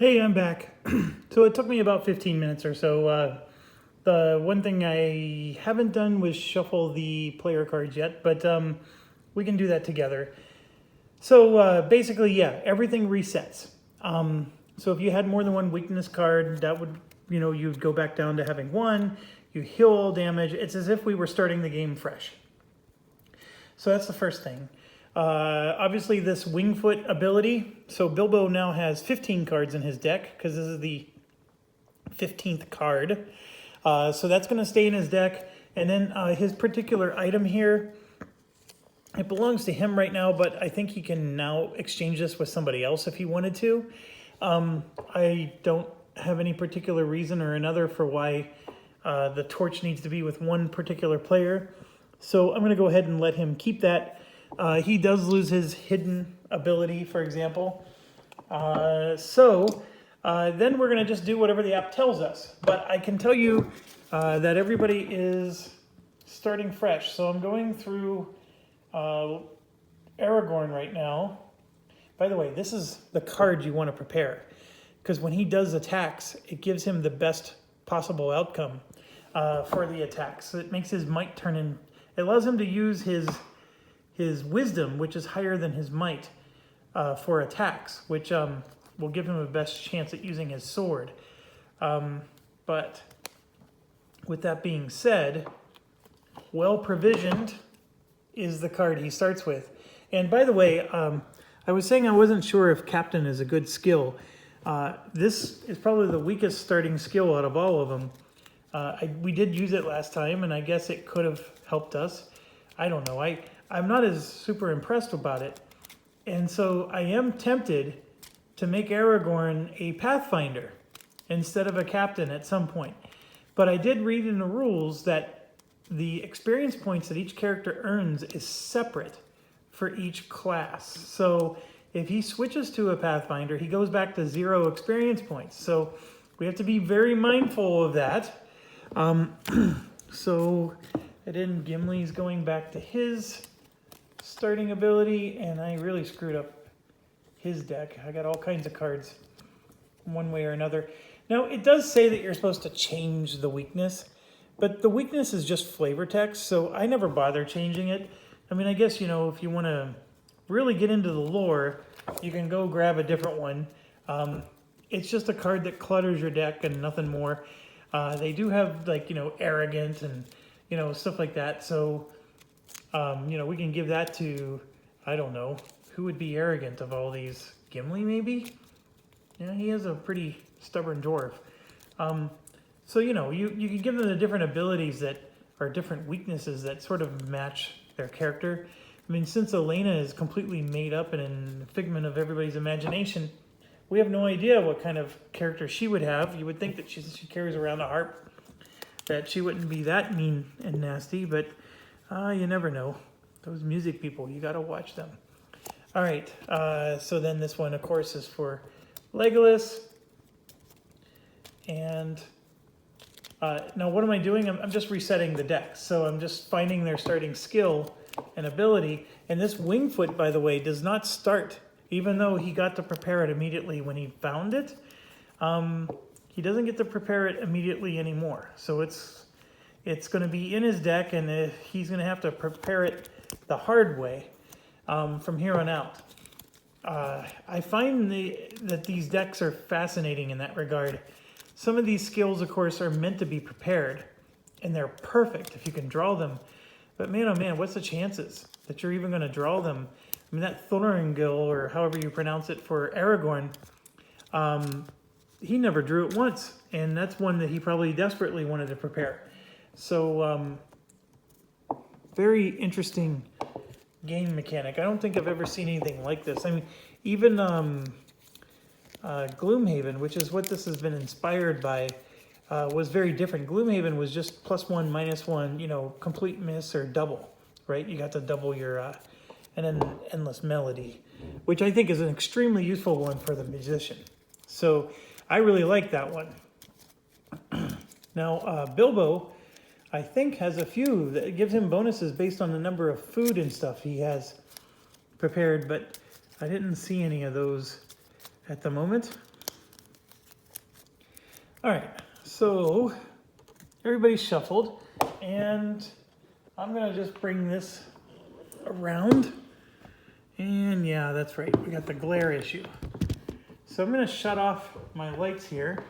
Hey, I'm back. So it took me about 15 minutes or so. The one thing I haven't done was shuffle the player cards yet, but we can do that together. So basically, yeah, everything resets. So if you had more than one weakness card, that would, you'd go back down to having one. You heal all damage. It's as if we were starting the game fresh. So that's the first thing. Obviously, this Wingfoot ability. So Bilbo now has 15 cards in his deck because this is the 15th card. So that's going to stay in his deck. And then his particular item here, it belongs to him right now, but I think he can now exchange this with somebody else if he wanted to. I don't have any particular reason or another for why the torch needs to be with one particular player. So I'm going to go ahead and let him keep that. He does lose his hidden ability, for example. Then we're going to just do whatever the app tells us. But I can tell you that everybody is starting fresh. So I'm going through Aragorn right now. By the way, this is the card you want to prepare. Because when he does attacks, it gives him the best possible outcome for the attacks. So it makes his might turn in. It allows him to use his wisdom, which is higher than his might, for attacks, which will give him a best chance at using his sword. But with that being said, well provisioned is the card he starts with. And by the way, I was saying I wasn't sure if Captain is a good skill. This is probably the weakest starting skill out of all of them. We did use it last time, and I guess it could have helped us. I don't know. I'm not as super impressed about it. And so I am tempted to make Aragorn a Pathfinder instead of a captain at some point. But I did read in the rules that the experience points that each character earns is separate for each class. So if he switches to a Pathfinder, he goes back to 0 experience points. So we have to be very mindful of that. So then Gimli's going back to his starting ability, and I really screwed up his deck. I got all kinds of cards one way or another. Now, it does say that you're supposed to change the weakness, but the weakness is just flavor text, so I never bother changing it. I mean, I guess, if you want to really get into the lore, you can go grab a different one. It's just a card that clutters your deck and nothing more. They do have, arrogant and, stuff like that. So, we can give that to, I don't know, who would be arrogant of all these? Gimli, maybe? Yeah, he is a pretty stubborn dwarf. So, you can give them the different abilities that are different weaknesses that sort of match their character. I mean, since Elena is completely made up and a figment of everybody's imagination, we have no idea what kind of character she would have. You would think that she carries around a harp, that she wouldn't be that mean and nasty, but you never know. Those music people, you got to watch them. All right, so then this one, of course, is for Legolas. And now what am I doing? I'm just resetting the deck. So I'm just finding their starting skill and ability. And this Wingfoot, by the way, does not start, even though he got to prepare it immediately when he found it. He doesn't get to prepare it immediately anymore. So it's going to be in his deck, and he's going to have to prepare it the hard way from here on out. I find that these decks are fascinating in that regard. Some of these skills, of course, are meant to be prepared, and they're perfect if you can draw them. But man, oh man, what's the chances that you're even going to draw them? I mean, that Thorngil, or however you pronounce it, for Aragorn, he never drew it once, and that's one that he probably desperately wanted to prepare. So, very interesting game mechanic. I don't think I've ever seen anything like this. I mean, even Gloomhaven, which is what this has been inspired by, was very different. Gloomhaven was just +1, -1, complete miss or double, right? You got to double your, and then Endless Melody, which I think is an extremely useful one for the musician. So I really like that one. Now, Bilbo, I think, has a few that gives him bonuses based on the number of food and stuff he has prepared, but I didn't see any of those at the moment. All right, so everybody's shuffled, and I'm gonna just bring this around. And yeah, that's right, we got the glare issue. So I'm gonna shut off my lights here.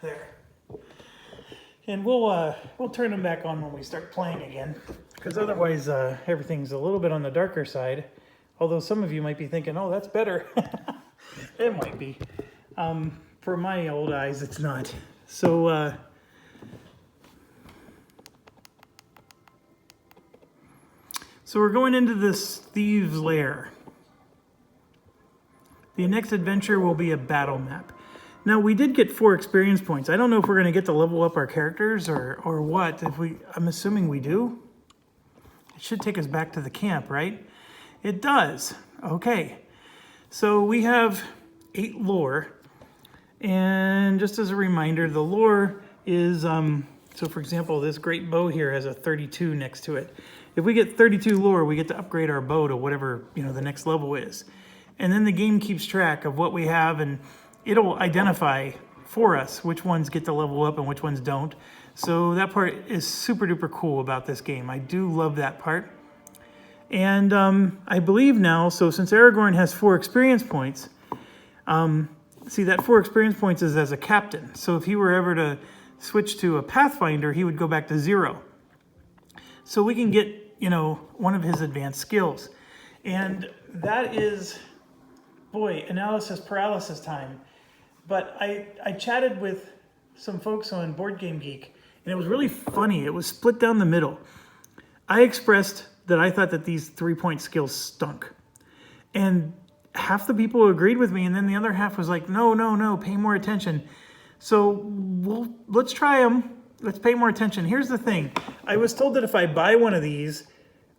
There. And we'll turn them back on when we start playing again, because otherwise everything's a little bit on the darker side. Although some of you might be thinking, oh, that's better. It might be. For my old eyes, it's not. So we're going into this thieves' lair. The next adventure will be a battle map. Now, we did get 4 experience points. I don't know if we're going to get to level up our characters or what. I'm assuming we do. It should take us back to the camp, right? It does. Okay. So we have 8 lore. And just as a reminder, the lore is, so for example, this great bow here has a 32 next to it. If we get 32 lore, we get to upgrade our bow to whatever, the next level is. And then the game keeps track of what we have, and it'll identify for us which ones get to level up and which ones don't. So that part is super duper cool about this game. I do love that part. And I believe now, so since Aragorn has 4 experience points, see that 4 experience points is as a captain. So if he were ever to switch to a Pathfinder, he would go back to 0. So we can get, one of his advanced skills. And that is, boy, analysis paralysis time. But I chatted with some folks on Board Game Geek, and it was really funny. It was split down the middle. I expressed that I thought that these 3-point skills stunk. And half the people agreed with me, and then the other half was like, no, pay more attention. So let's try them. Let's pay more attention. Here's the thing. I was told that if I buy one of these,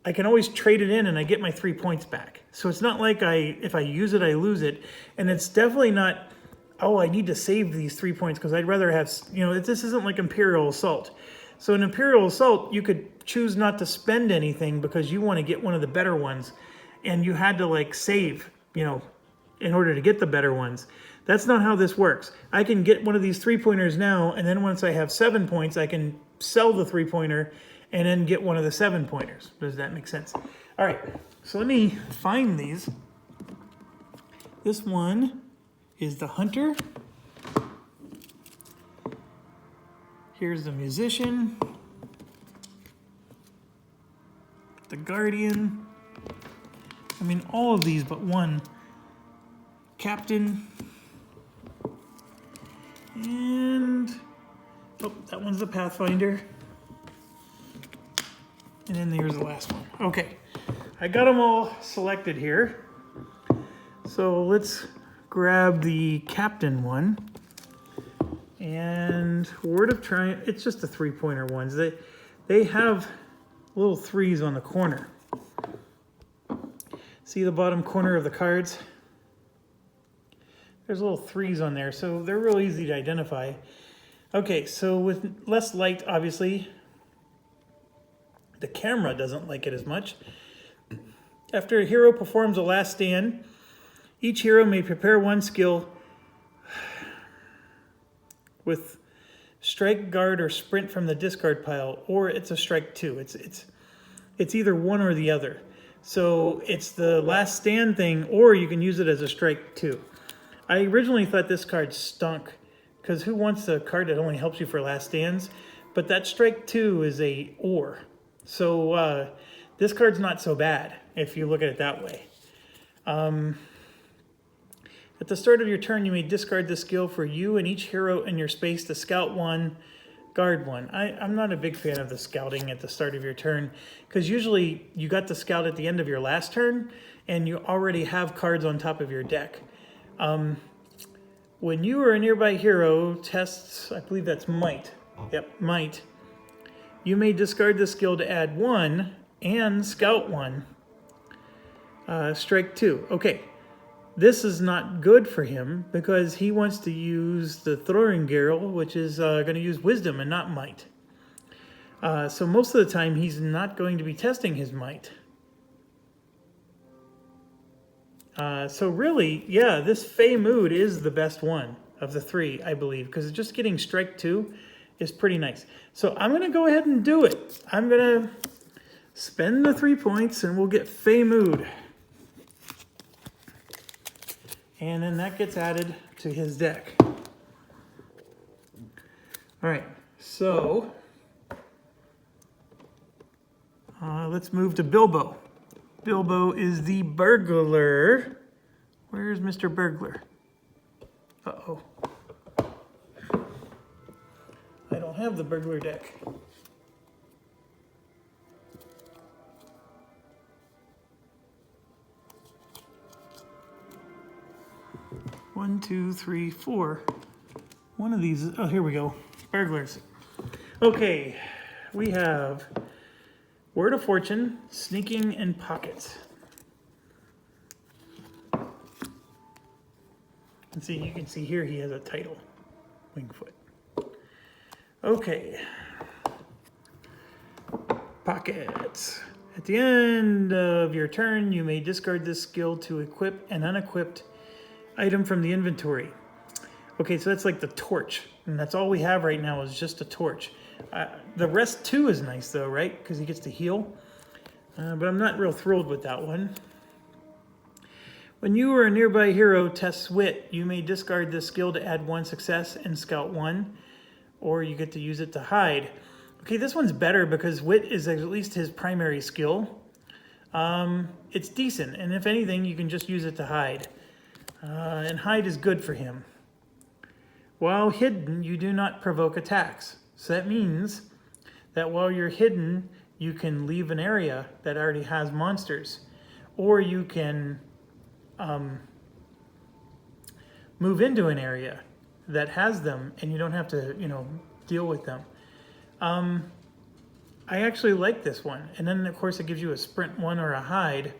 I can always trade it in and I get my 3 points back. So it's not like if I use it, I lose it. And it's definitely not, oh, I need to save these 3 points because I'd rather have, this isn't like Imperial Assault. So in Imperial Assault, you could choose not to spend anything because you want to get one of the better ones. And you had to save, in order to get the better ones. That's not how this works. I can get one of these 3-pointers now, and then once I have 7 points, I can sell the 3-pointer and then get one of the 7-pointers. Does that make sense? All right, so let me find these. This one is the Hunter. Here's the Musician. The Guardian. I mean, all of these but one. Captain. And, oh, that one's the Pathfinder. And then there's the last one. Okay, I got them all selected here. So let's grab the Captain one. And Word of Triumph, it's just the 3-pointer ones. They have little 3s on the corner. See the bottom corner of the cards? There's little 3s on there, so they're real easy to identify. Okay, so with less light, obviously, the camera doesn't like it as much. After a hero performs a last stand, each hero may prepare one skill with strike, guard, or sprint from the discard pile, or it's a strike 2. It's either one or the other. So it's the last stand thing, or you can use it as a strike 2. I originally thought this card stunk, because who wants a card that only helps you for last stands? But that strike 2 is a or. So this card's not so bad, if you look at it that way. At the start of your turn, you may discard the skill for you and each hero in your space to scout 1, guard 1. I'm not a big fan of the scouting at the start of your turn, because usually you got the scout at the end of your last turn, and you already have cards on top of your deck. When you or a nearby hero tests, I believe that's might. Yep, might. You may discard the skill to add 1 and scout 1. Strike 2. Okay. This is not good for him because he wants to use the Thoringerl, which is going to use wisdom and not might. So most of the time he's not going to be testing his might. So really, yeah, this Fey Mood is the best one of the three, I believe, because just getting strike 2 is pretty nice. So I'm going to go ahead and do it. I'm going to spend the 3 points and we'll get Fey Mood. And then that gets added to his deck. All right, so let's move to Bilbo. Bilbo is the burglar. Where's Mr. Burglar? Uh-oh. I don't have the burglar deck. One, two, three, four. One of these, oh, here we go. Burglars. Okay, we have Word of Fortune, Sneaking, and Pockets. And see, you can see here he has a title, Wingfoot. Okay. Pockets. At the end of your turn, you may discard this skill to equip an unequipped item from the inventory. Okay, so that's like the torch, and that's all we have right now is just a torch. The rest too is nice though, right? Because he gets to heal. But I'm not real thrilled with that one. When you or a nearby hero tests wit, you may discard this skill to add 1 success and scout 1, or you get to use it to hide. Okay, this one's better because wit is at least his primary skill. It's decent, and if anything, you can just use it to hide. And hide is good for him. While hidden, you do not provoke attacks. So that means that while you're hidden, you can leave an area that already has monsters. Or you can move into an area that has them and you don't have to, deal with them. I actually like this one. And then, of course, it gives you a sprint 1 or a hide.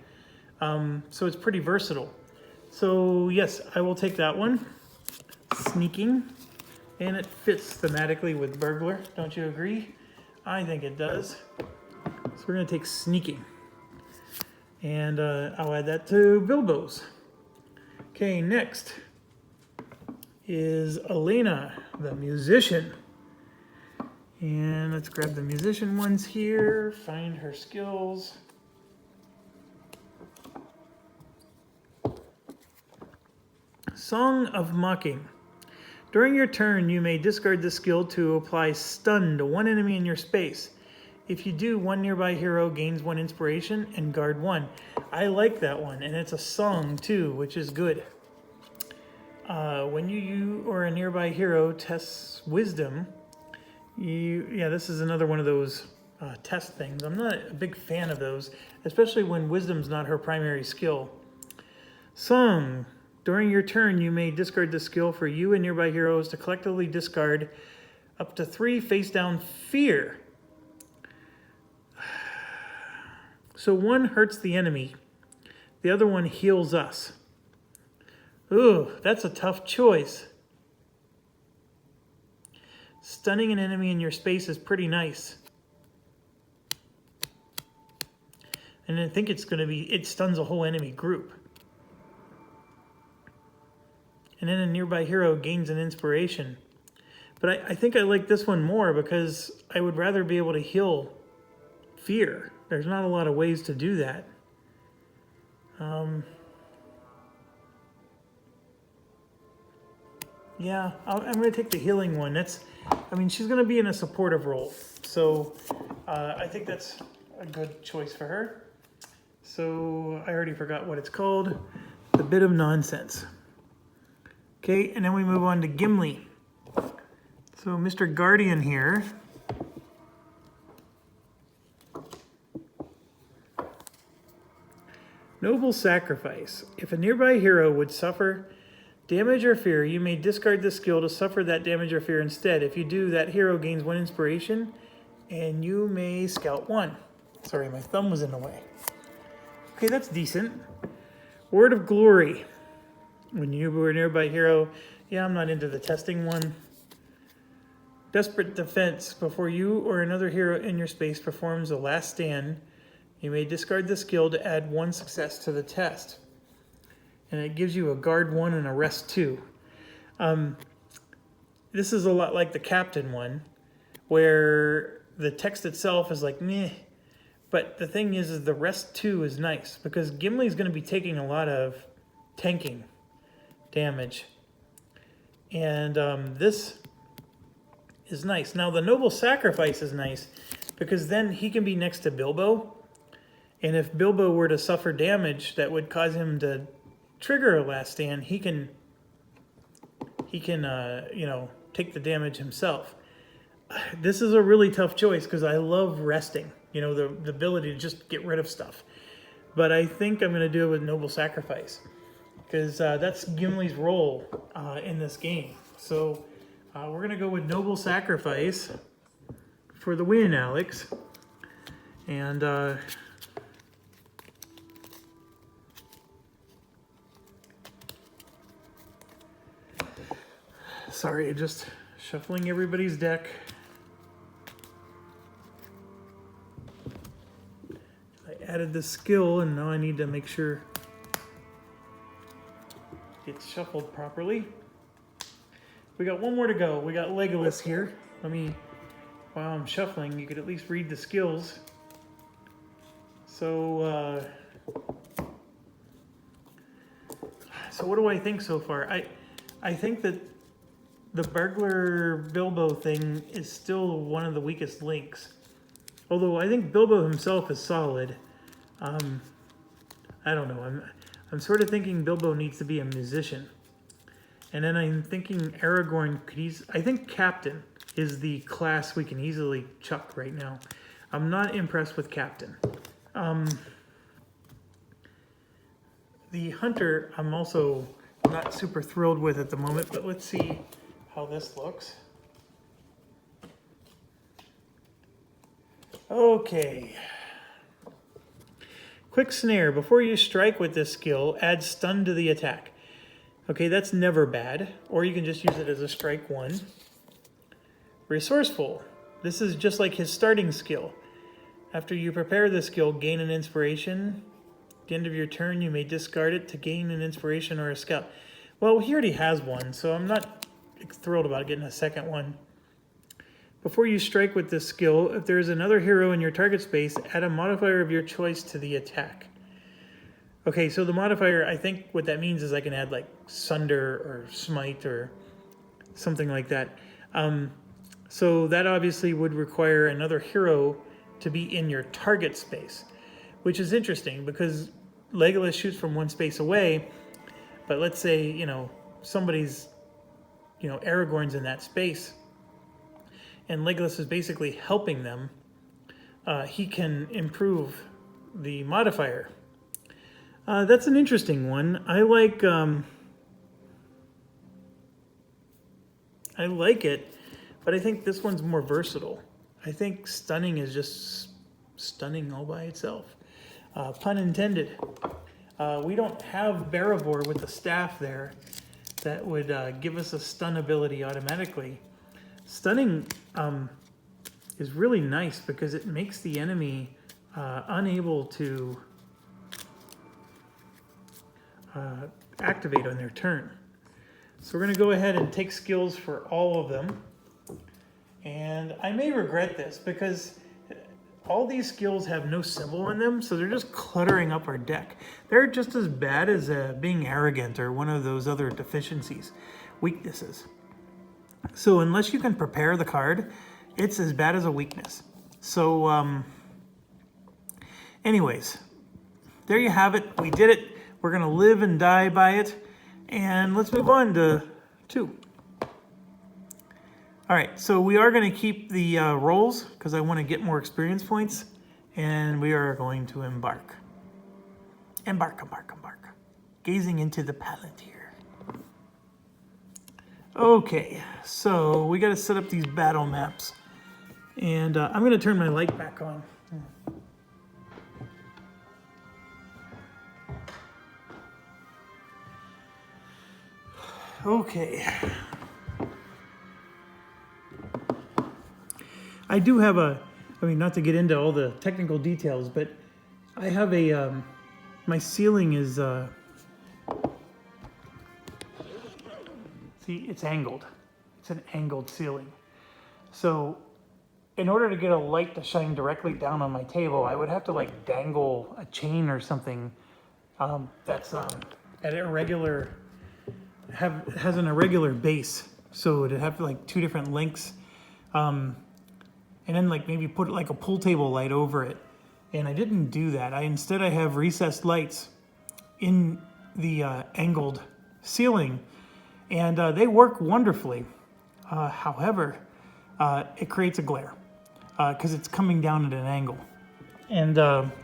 So it's pretty versatile. So, yes, I will take that one. Sneaking. And it fits thematically with burglar. Don't you agree? I think it does. So we're going to take sneaking. And I'll add that to Bilbo's. Okay, next is Elena, the musician. And let's grab the musician ones here, find her skills. Song of Mocking. During your turn, you may discard this skill to apply stun to one enemy in your space. If you do, one nearby hero gains 1 inspiration and guard 1. I like that one, and it's a song too, which is good. When you or a nearby hero tests wisdom, this is another one of those test things. I'm not a big fan of those, especially when wisdom's not her primary skill. Song. During your turn, you may discard the skill for you and nearby heroes to collectively discard up to 3 face-down fear. So one hurts the enemy, the other one heals us. Ooh, that's a tough choice. Stunning an enemy in your space is pretty nice. And I think it's going to be, it stuns a whole enemy group. And then a nearby hero gains an inspiration. But I think I like this one more because I would rather be able to heal fear. There's not a lot of ways to do that. Yeah, I'm going to take the healing one. She's going to be in a supportive role. So I think that's a good choice for her. So I already forgot what it's called. The Bit of Nonsense. Okay, and then we move on to Gimli. So Mr. Guardian here. Noble Sacrifice. If a nearby hero would suffer damage or fear, you may discard this skill to suffer that damage or fear instead. If you do, that hero gains 1 inspiration, and you may scout 1. Sorry, my thumb was in the way. Okay, that's decent. Word of Glory. When you were a nearby hero, I'm not into the testing one. Desperate Defense. Before you or another hero in your space performs a last stand, you may discard the skill to add 1 success to the test. and it gives you a guard 1 and a rest 2. This is a lot like the captain one, where the text itself is like meh, but the thing is the rest 2 is nice because Gimli's going to be taking a lot of tanking damage, and this is nice. Now the noble sacrifice is nice because then he can be next to Bilbo, and if Bilbo were to suffer damage that would cause him to trigger a last stand, he can you know, take the damage himself. This is a really tough choice because I love resting, you know, the ability to just get rid of stuff. But I think I'm going to do it with Noble Sacrifice because that's Gimli's role in this game. So we're going to go with Noble Sacrifice for the win, Alex. And sorry, just shuffling everybody's deck. I added the skill and now I need to make sure it's shuffled properly. We got one more to go. We got Legolas here. Let me, while I'm shuffling, you could at least read the skills. So what do I think so far? I think that the burglar Bilbo thing is still one of the weakest links. Although I think Bilbo himself is solid. I don't know. I'm sort of thinking Bilbo needs to be a musician. And then I'm thinking Aragorn I think Captain is the class we can easily chuck right now. I'm not impressed with Captain. The Hunter I'm also not super thrilled with at the moment, but let's see how this looks. Okay. Quick snare. Before you strike with this skill, add stun to the attack. Okay, that's never bad. Or you can just use it as a strike 1. Resourceful. This is just like his starting skill. After you prepare the skill, gain an inspiration. At the end of your turn, you may discard it to gain an inspiration or a scout. Well, he already has one, so I'm not thrilled about getting a second one. Before you strike with this skill, if there is another hero in your target space, add a modifier of your choice to the attack. Okay, so the modifier, I think what that means is I can add like Sunder or Smite or something like that. So that obviously would require another hero to be in your target space, which is interesting because Legolas shoots from one space away, but let's say, you know, somebody's, you know, Aragorn's in that space, and Legolas is basically helping them. He can improve the modifier. That's an interesting one. I like it, but I think this one's more versatile. I think stunning is just stunning all by itself. Pun intended. We don't have Barabor with the staff there that would give us a stun ability automatically. Stunning is really nice because it makes the enemy unable to activate on their turn. So we're going to go ahead and take skills for all of them. And I may regret this because all these skills have no symbol on them, so they're just cluttering up our deck. They're just as bad as being arrogant or one of those other deficiencies, weaknesses. So unless you can prepare the card, it's as bad as a weakness. So anyways, there you have it. We did it. We're going to live and die by it. And let's move on to 2. All right, so we are going to keep the rolls because I want to get more experience points. And we are going to embark. Embark, embark, embark. Gazing into the Palantir. Okay, so we got to set up these battle maps. And I'm going to turn my light back on. Okay. I do have I mean, not to get into all the technical details, but I have my ceiling is See, it's angled. It's an angled ceiling. So in order to get a light to shine directly down on my table, I would have to like dangle a chain or something that's at a irregular, has an irregular base. So it'd have like two different lengths. And then like maybe put like a pool table light over it. And I didn't do that. Instead I have recessed lights in the angled ceiling, and they work wonderfully. However, it creates a glare because it's coming down at an angle. And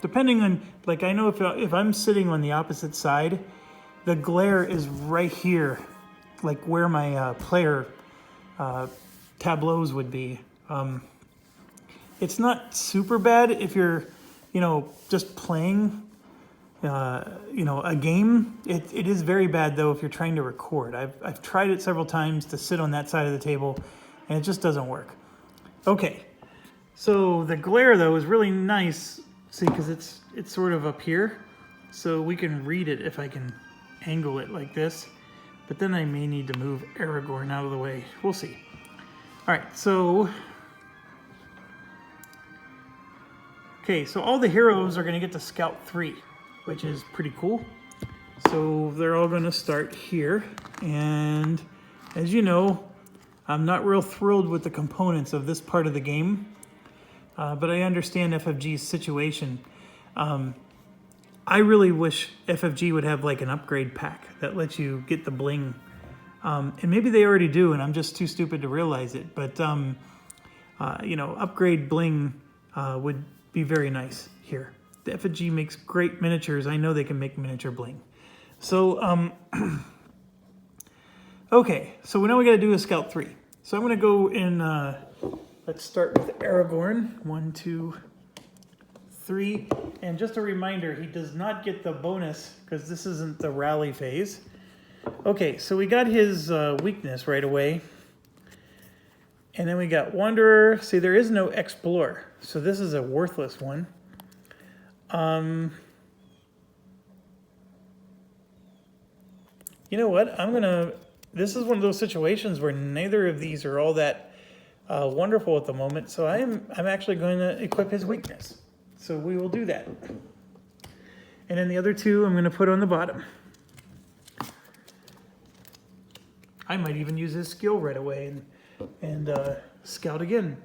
depending on, like I know if I'm sitting on the opposite side, the glare is right here, like where my player tableaus would be. It's not super bad if you're, just playing, a game. It is very bad though if you're trying to record. I've tried it several times to sit on that side of the table, and it just doesn't work. Okay, so the glare though is really nice. See, because it's sort of up here, so we can read it if I can angle it like this. But then I may need to move Aragorn out of the way. We'll see. All right, so. Okay, so all the heroes are going to get to Scout 3, which is pretty cool. So they're all going to start here. And as you know, I'm not real thrilled with the components of this part of the game. But I understand FFG's situation. I really wish FFG would have like an upgrade pack that lets you get the bling. And maybe they already do, and I'm just too stupid to realize it. But, upgrade bling would be very nice here. The FFG makes great miniatures. I know they can make miniature bling. So, okay, so now we got to do a Scout 3. So I'm going to go in, let's start with Aragorn. 1, 2, 3. And just a reminder, he does not get the bonus because this isn't the rally phase. Okay, so we got his weakness right away. And then we got Wanderer. See, there is no Explorer, so this is a worthless one. You know what? This is one of those situations where neither of these are all that wonderful at the moment, so I'm actually going to equip his weakness. So we will do that. And then the other two I'm going to put on the bottom. I might even use his skill right away and scout again.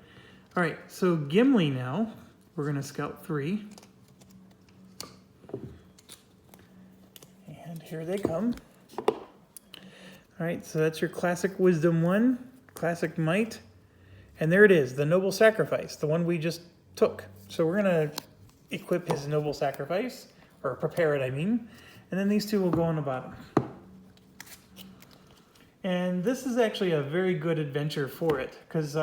All right, so Gimli now. We're going to Scout 3. And here they come. All right, so that's your classic Wisdom 1, classic Might. And there it is, the Noble Sacrifice, the one we just took. So we're going to equip his Noble Sacrifice, or prepare it, I mean. And then these two will go on the bottom. And this is actually a very good adventure for it, because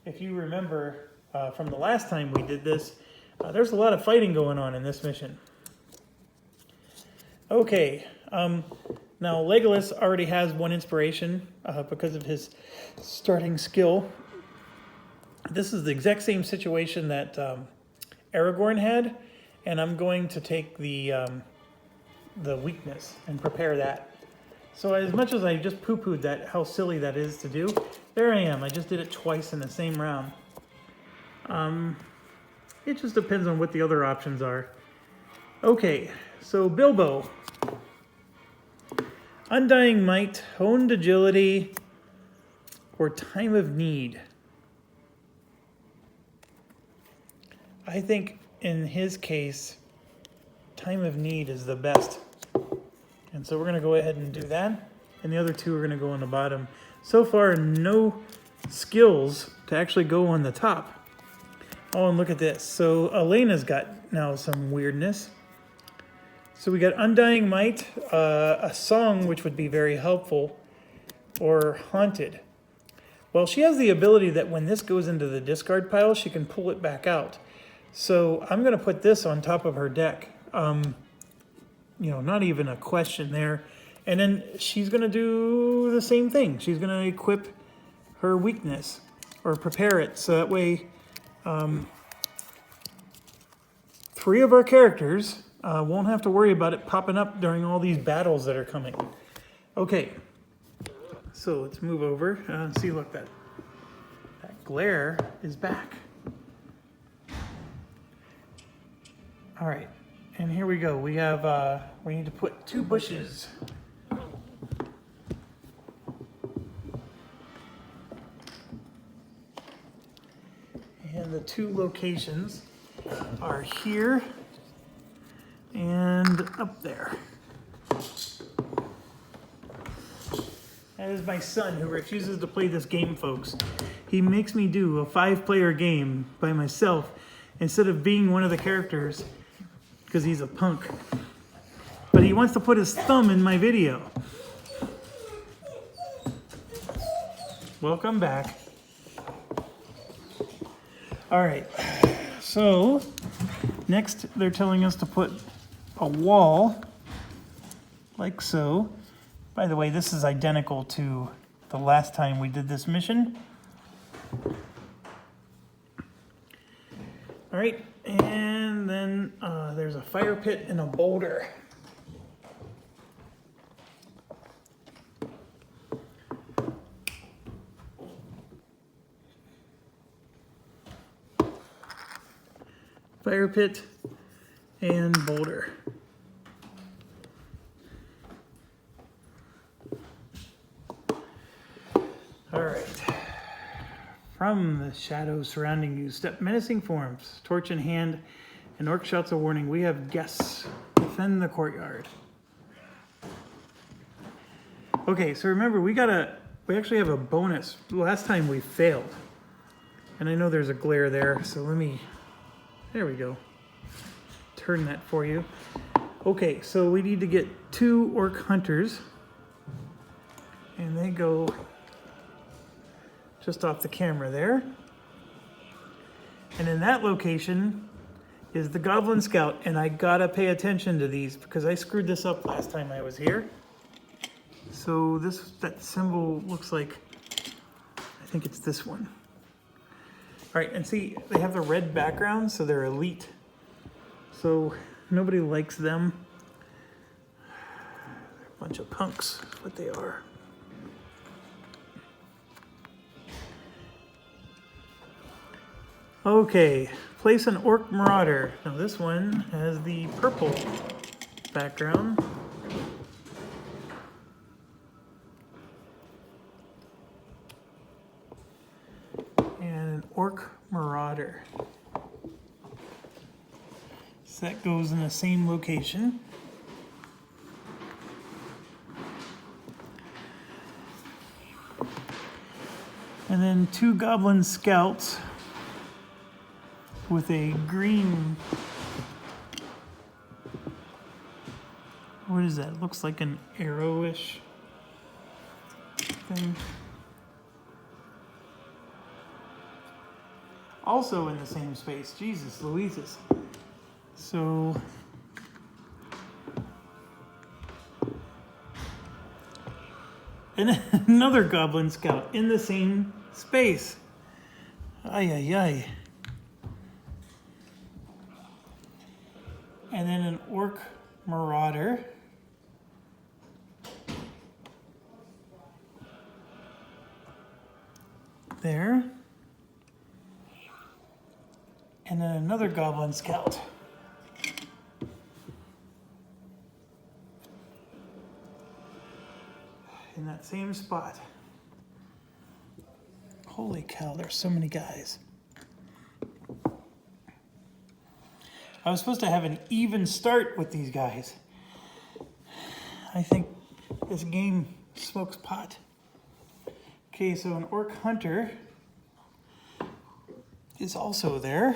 if you remember from the last time we did this, there's a lot of fighting going on in this mission. Okay, now Legolas already has one inspiration because of his starting skill. This is the exact same situation that Aragorn had, and I'm going to take the weakness and prepare that. So as much as I just poo-pooed that, how silly that is to do, there I am. I just did it twice in the same round. It just depends on what the other options are. Okay, so Bilbo. Undying Might, Honed Agility, or Time of Need. I think in his case, Time of Need is the best. And so we're going to go ahead and do that. And the other two are going to go on the bottom. So far, no skills to actually go on the top. Oh, and look at this. So Elena's got now some weirdness. So we got Undying Might, a song which would be very helpful, or Haunted. Well, she has the ability that when this goes into the discard pile, she can pull it back out. So I'm going to put this on top of her deck. Not even a question there. And then she's going to do the same thing. She's going to equip her weakness or prepare it. So that way, 3 of our characters won't have to worry about it popping up during all these battles that are coming. Okay, So let's move over. See, look, that glare is back. All right, and here we go. We have, we need to put 2 bushes. And the 2 locations are here and up there. That is my son, who refuses to play this game, folks. He makes me do a 5-player game by myself instead of being one of the characters because he's a punk. But he wants to put his thumb in my video. Welcome back. All right, so next they're telling us to put a wall like so. By the way, this is identical to the last time we did this mission. All right, and then there's a fire pit and a boulder. Fire pit and boulder. All right. From the shadows surrounding you, step menacing forms, torch in hand, and orc shouts a warning. We have guests. Defend the courtyard. Okay, so remember, we actually have a bonus. Last time we failed. And I know there's a glare there, so there we go. Turn that for you. Okay, so we need to get 2 orc hunters. And they go just off the camera there. And in that location is the Goblin Scout. And I gotta pay attention to these because I screwed this up last time I was here. So that symbol looks like, I think it's this one. All right, and see, they have the red background, so they're elite. So nobody likes them. They're a bunch of punks, is what they are. Okay, place an orc marauder. Now this one has the purple background. And an orc marauder. So that goes in the same location. And then 2 goblin scouts with a green, what is that? Looks like an arrowish thing. Also in the same space. Jesus Louises. So and another goblin scout in the same space. Ay, ay, ay. And then an orc marauder. There. And then another goblin scout. In that same spot. Holy cow, there's so many guys. I was supposed to have an even start with these guys. I think this game smokes pot. Okay, so an orc hunter is also there.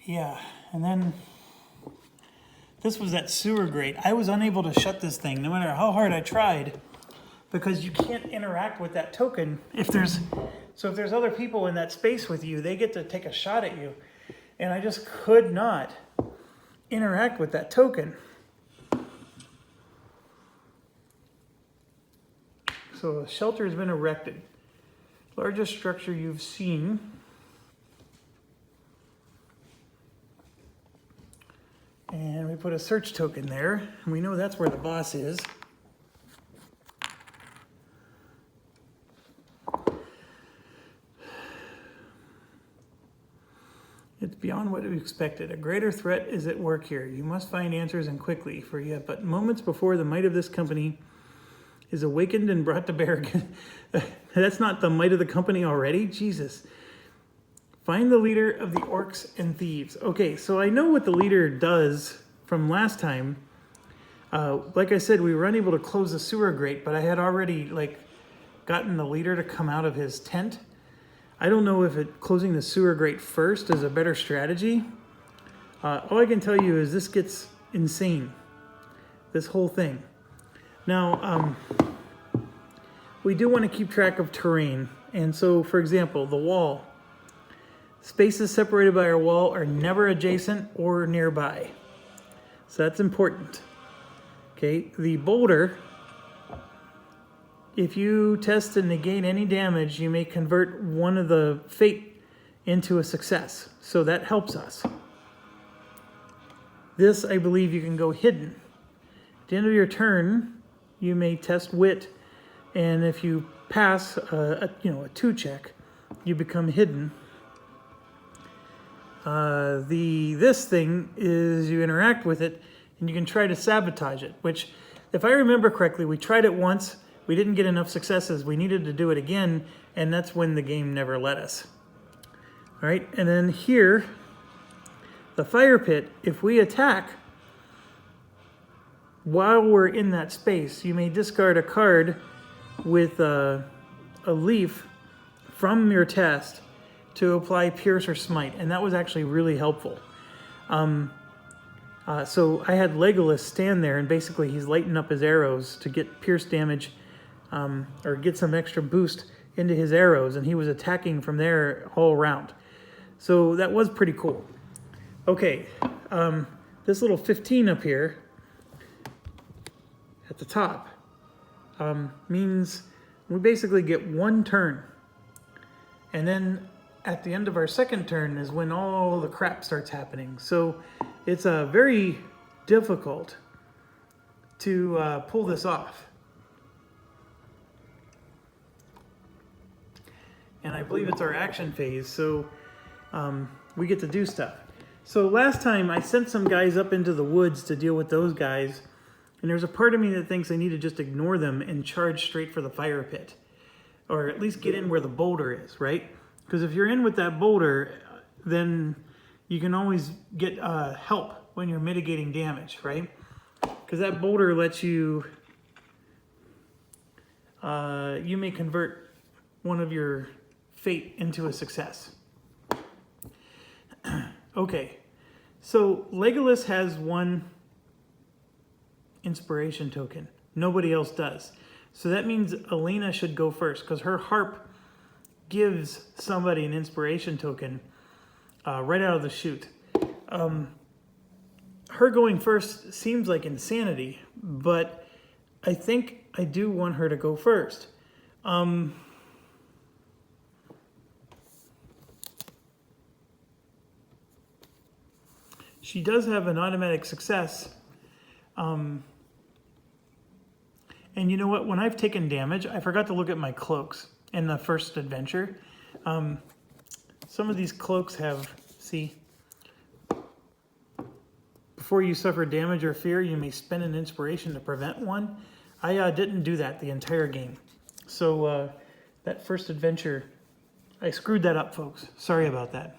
Yeah, and then this was that sewer grate. I was unable to shut this thing no matter how hard I tried because you can't interact with that token if there's other people in that space with you, they get to take a shot at you. And I just could not interact with that token. So a shelter has been erected. Largest structure you've seen. And we put a search token there, and we know that's where the boss is. It's beyond what we expected. A greater threat is at work here. You must find answers and quickly, for you have but moments before the might of this company is awakened and brought to bear. That's not the might of the company already? Jesus. Find the leader of the orcs and thieves. Okay, so I know what the leader does from last time. Like I said, we were unable to close the sewer grate, but I had already gotten the leader to come out of his tent. I don't know if closing the sewer grate first is a better strategy. All I can tell you is this gets insane. This whole thing. Now, we do want to keep track of terrain. And so, for example, the wall. Spaces separated by our wall are never adjacent or nearby. So that's important. Okay, the boulder, if you test to negate any damage, you may convert one of the fate into a success. So that helps us. This, I believe, you can go hidden. At the end of your turn, you may test wit, and if you pass a 2 check, you become hidden. This thing is you interact with it and you can try to sabotage it, which, if I remember correctly, we tried it once, we didn't get enough successes, we needed to do it again, and that's when the game never let us. All right, and then here, the fire pit, if we attack while we're in that space, you may discard a card with a leaf from your test to apply Pierce or Smite, and that was actually really helpful. So I had Legolas stand there, and basically he's lighting up his arrows to get Pierce damage, or get some extra boost into his arrows, and he was attacking from there all around. So that was pretty cool. Okay, this little 15 up here at the top means we basically get 1 turn, and then at the end of our second turn is when all the crap starts happening. So it's very difficult to pull this off. And I believe it's our action phase, so we get to do stuff. So last time I sent some guys up into the woods to deal with those guys, and there's a part of me that thinks I need to just ignore them and charge straight for the fire pit. Or at least get in where the boulder is, right? Because if you're in with that boulder, then you can always get help when you're mitigating damage, right? Because that boulder lets you, you may convert one of your fate into a success. Okay, so Legolas has 1 inspiration token. Nobody else does. So that means Elena should go first, because her harp gives somebody an inspiration token right out of the chute. Her going first seems like insanity, but I think I do want her to go first. She does have an automatic success. And you know what? When I've taken damage, I forgot to look at my cloaks in the first adventure. Some of these cloaks have, see, before you suffer damage or fear, you may spend an inspiration to prevent one. I didn't do that the entire game. So that first adventure, I screwed that up, folks. Sorry about that.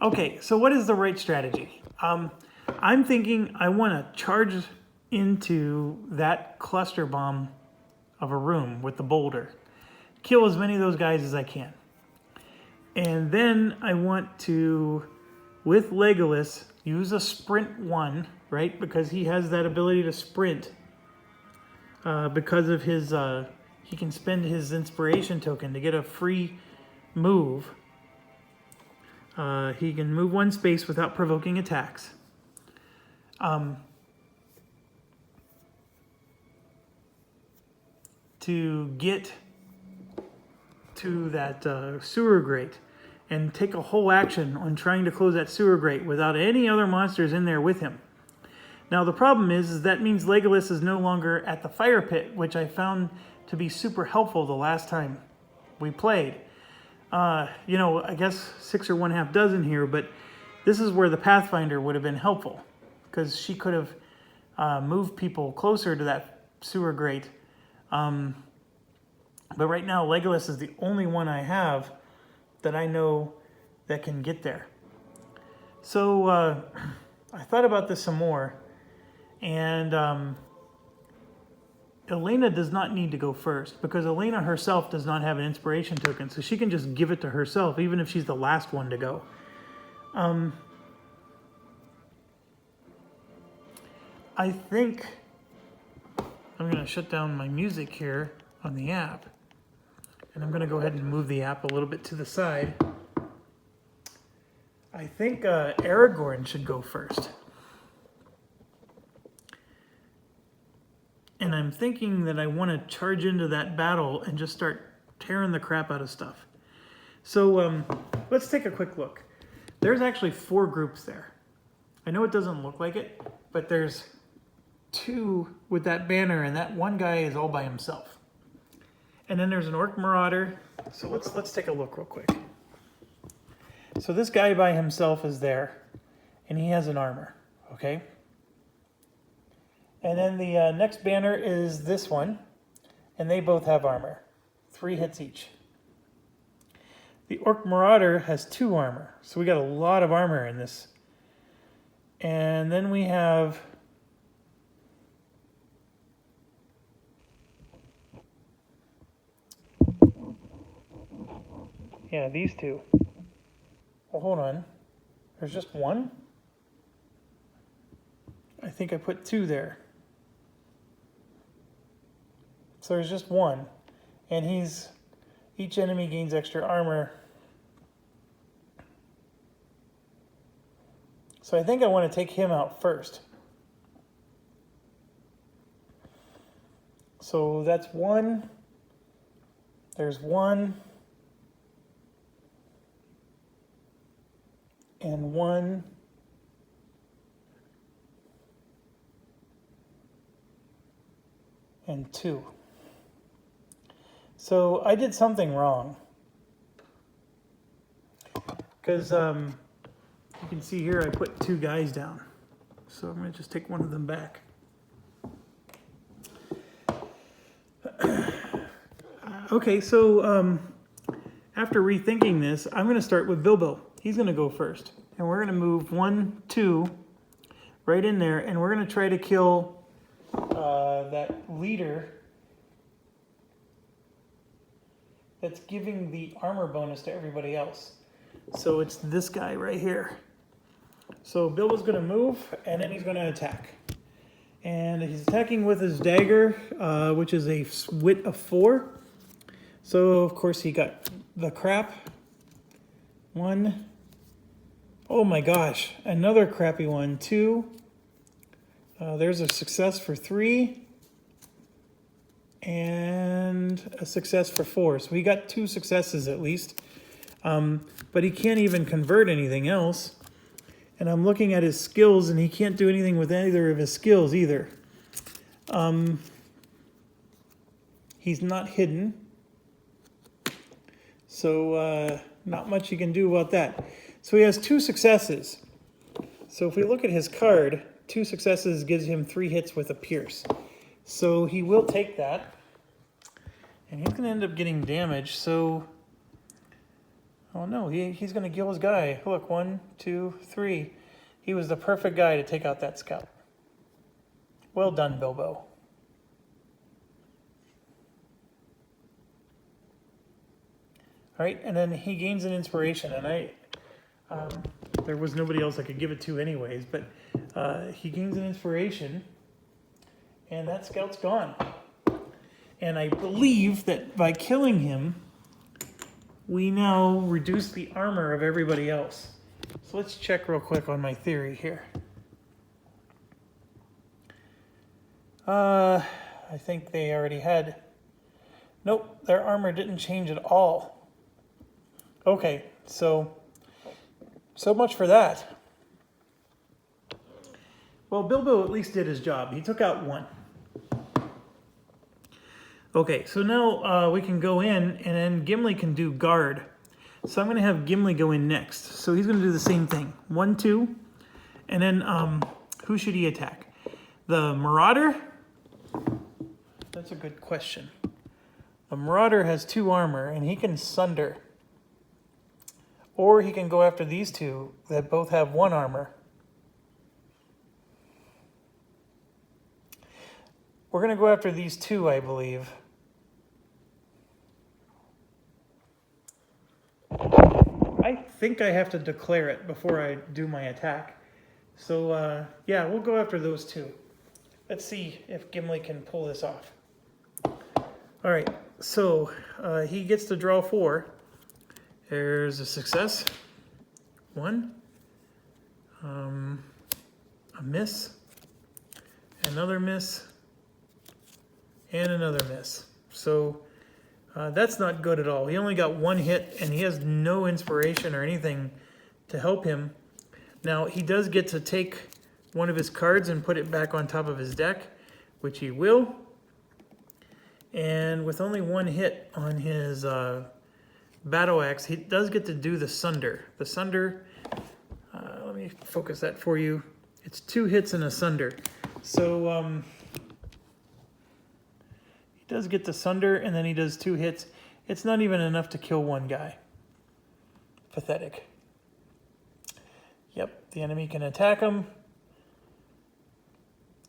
Okay, so what is the right strategy? I'm thinking I want to charge into that cluster bomb of a room with the boulder. Kill as many of those guys as I can. And then I want to, with Legolas, use a sprint 1, right? Because he has that ability to sprint. Because of his, he can spend his inspiration token to get a free move. He can move 1 space without provoking attacks. To get to that sewer grate. and take a whole action on trying to close that sewer grate without any other monsters in there with him. Now the problem is that means Legolas is no longer at the fire pit, which I found to be super helpful the last time we played. You know, I guess 6 or 1/2 dozen here, but this is where the Pathfinder would have been helpful, because she could have moved people closer to that sewer grate. But right now, Legolas is the only one I have that I know that can get there. So I thought about this some more, and Elena does not need to go first, because Elena herself does not have an inspiration token, so she can just give it to herself, even if she's the last one to go. I think I'm going to shut down my music here on the app, and I'm going to go ahead and move the app a little bit to the side. I think Aragorn should go first. And I'm thinking that I want to charge into that battle and just start tearing the crap out of stuff. So let's take a quick look. There's actually 4 groups there. I know it doesn't look like it, but there's 2 with that banner, and that one guy is all by himself. And then there's an Orc Marauder. So let's take a look real quick. So this guy by himself is there, and he has an armor, okay? And then the next banner is this one, and they both have armor. 3 hits each. The Orc Marauder has 2 armor, so we got a lot of armor in this. And then we have these 2. Well, hold on. There's just 1? I think I put 2 there. So there's just 1. And each enemy gains extra armor. So I think I want to take him out first. So that's 1. There's 1. And 1. And 2. So I did something wrong. Because you can see here I put 2 guys down. So I'm going to just take one of them back. Okay, so after rethinking this, I'm going to start with Bilbo. He's going to go first. And we're going to move 1, 2 right in there. And we're going to try to kill that leader that's giving the armor bonus to everybody else. So it's this guy right here. So Bilbo's going to move, and then he's going to attack. And he's attacking with his dagger, which is a wit of 4. So, of course, he got the crap. 1. Oh my gosh, another crappy one. 2. There's a success for 3. And a success for 4. So he got 2 successes at least. But he can't even convert anything else. And I'm looking at his skills, and he can't do anything with either of his skills either. He's not hidden. So not much you can do about that. So he has 2 successes. So if we look at his card, 2 successes gives him 3 hits with a pierce. So he will take that. And he's going to end up getting damage. So, oh no, he's going to kill his guy. Look, 1, 2, 3. He was the perfect guy to take out that scout. Well done, Bilbo. All right, and then he gains an inspiration, and there was nobody else I could give it to anyways, but he gains an inspiration, and that scout's gone. And I believe that by killing him, we now reduce the armor of everybody else. So let's check real quick on my theory here. I think they already had... Nope, their armor didn't change at all. Okay, so much for that. Well, Bilbo at least did his job. He took out one. Okay, so now we can go in, and then Gimli can do guard. So I'm going to have Gimli go in next. So he's going to do the same thing. 1, 2, and then who should he attack? The Marauder? That's a good question. The Marauder has 2 armor, and he can sunder. Or he can go after these two that both have 1 armor. We're going to go after these 2, I believe. I think I have to declare it before I do my attack. So, yeah, we'll go after those 2. Let's see if Gimli can pull this off. All right, so he gets to draw 4. There's a success. 1. A miss. Another miss. And another miss. So that's not good at all. He only got 1 hit, and he has no inspiration or anything to help him. Now, he does get to take one of his cards and put it back on top of his deck, which he will. And with only 1 hit on his battle axe, he does get to do the sunder. The sunder, let me focus that for you. It's 2 hits and a sunder. So he does get the sunder, and then he does 2 hits. It's not even enough to kill 1 guy. Pathetic. Yep, the enemy can attack him.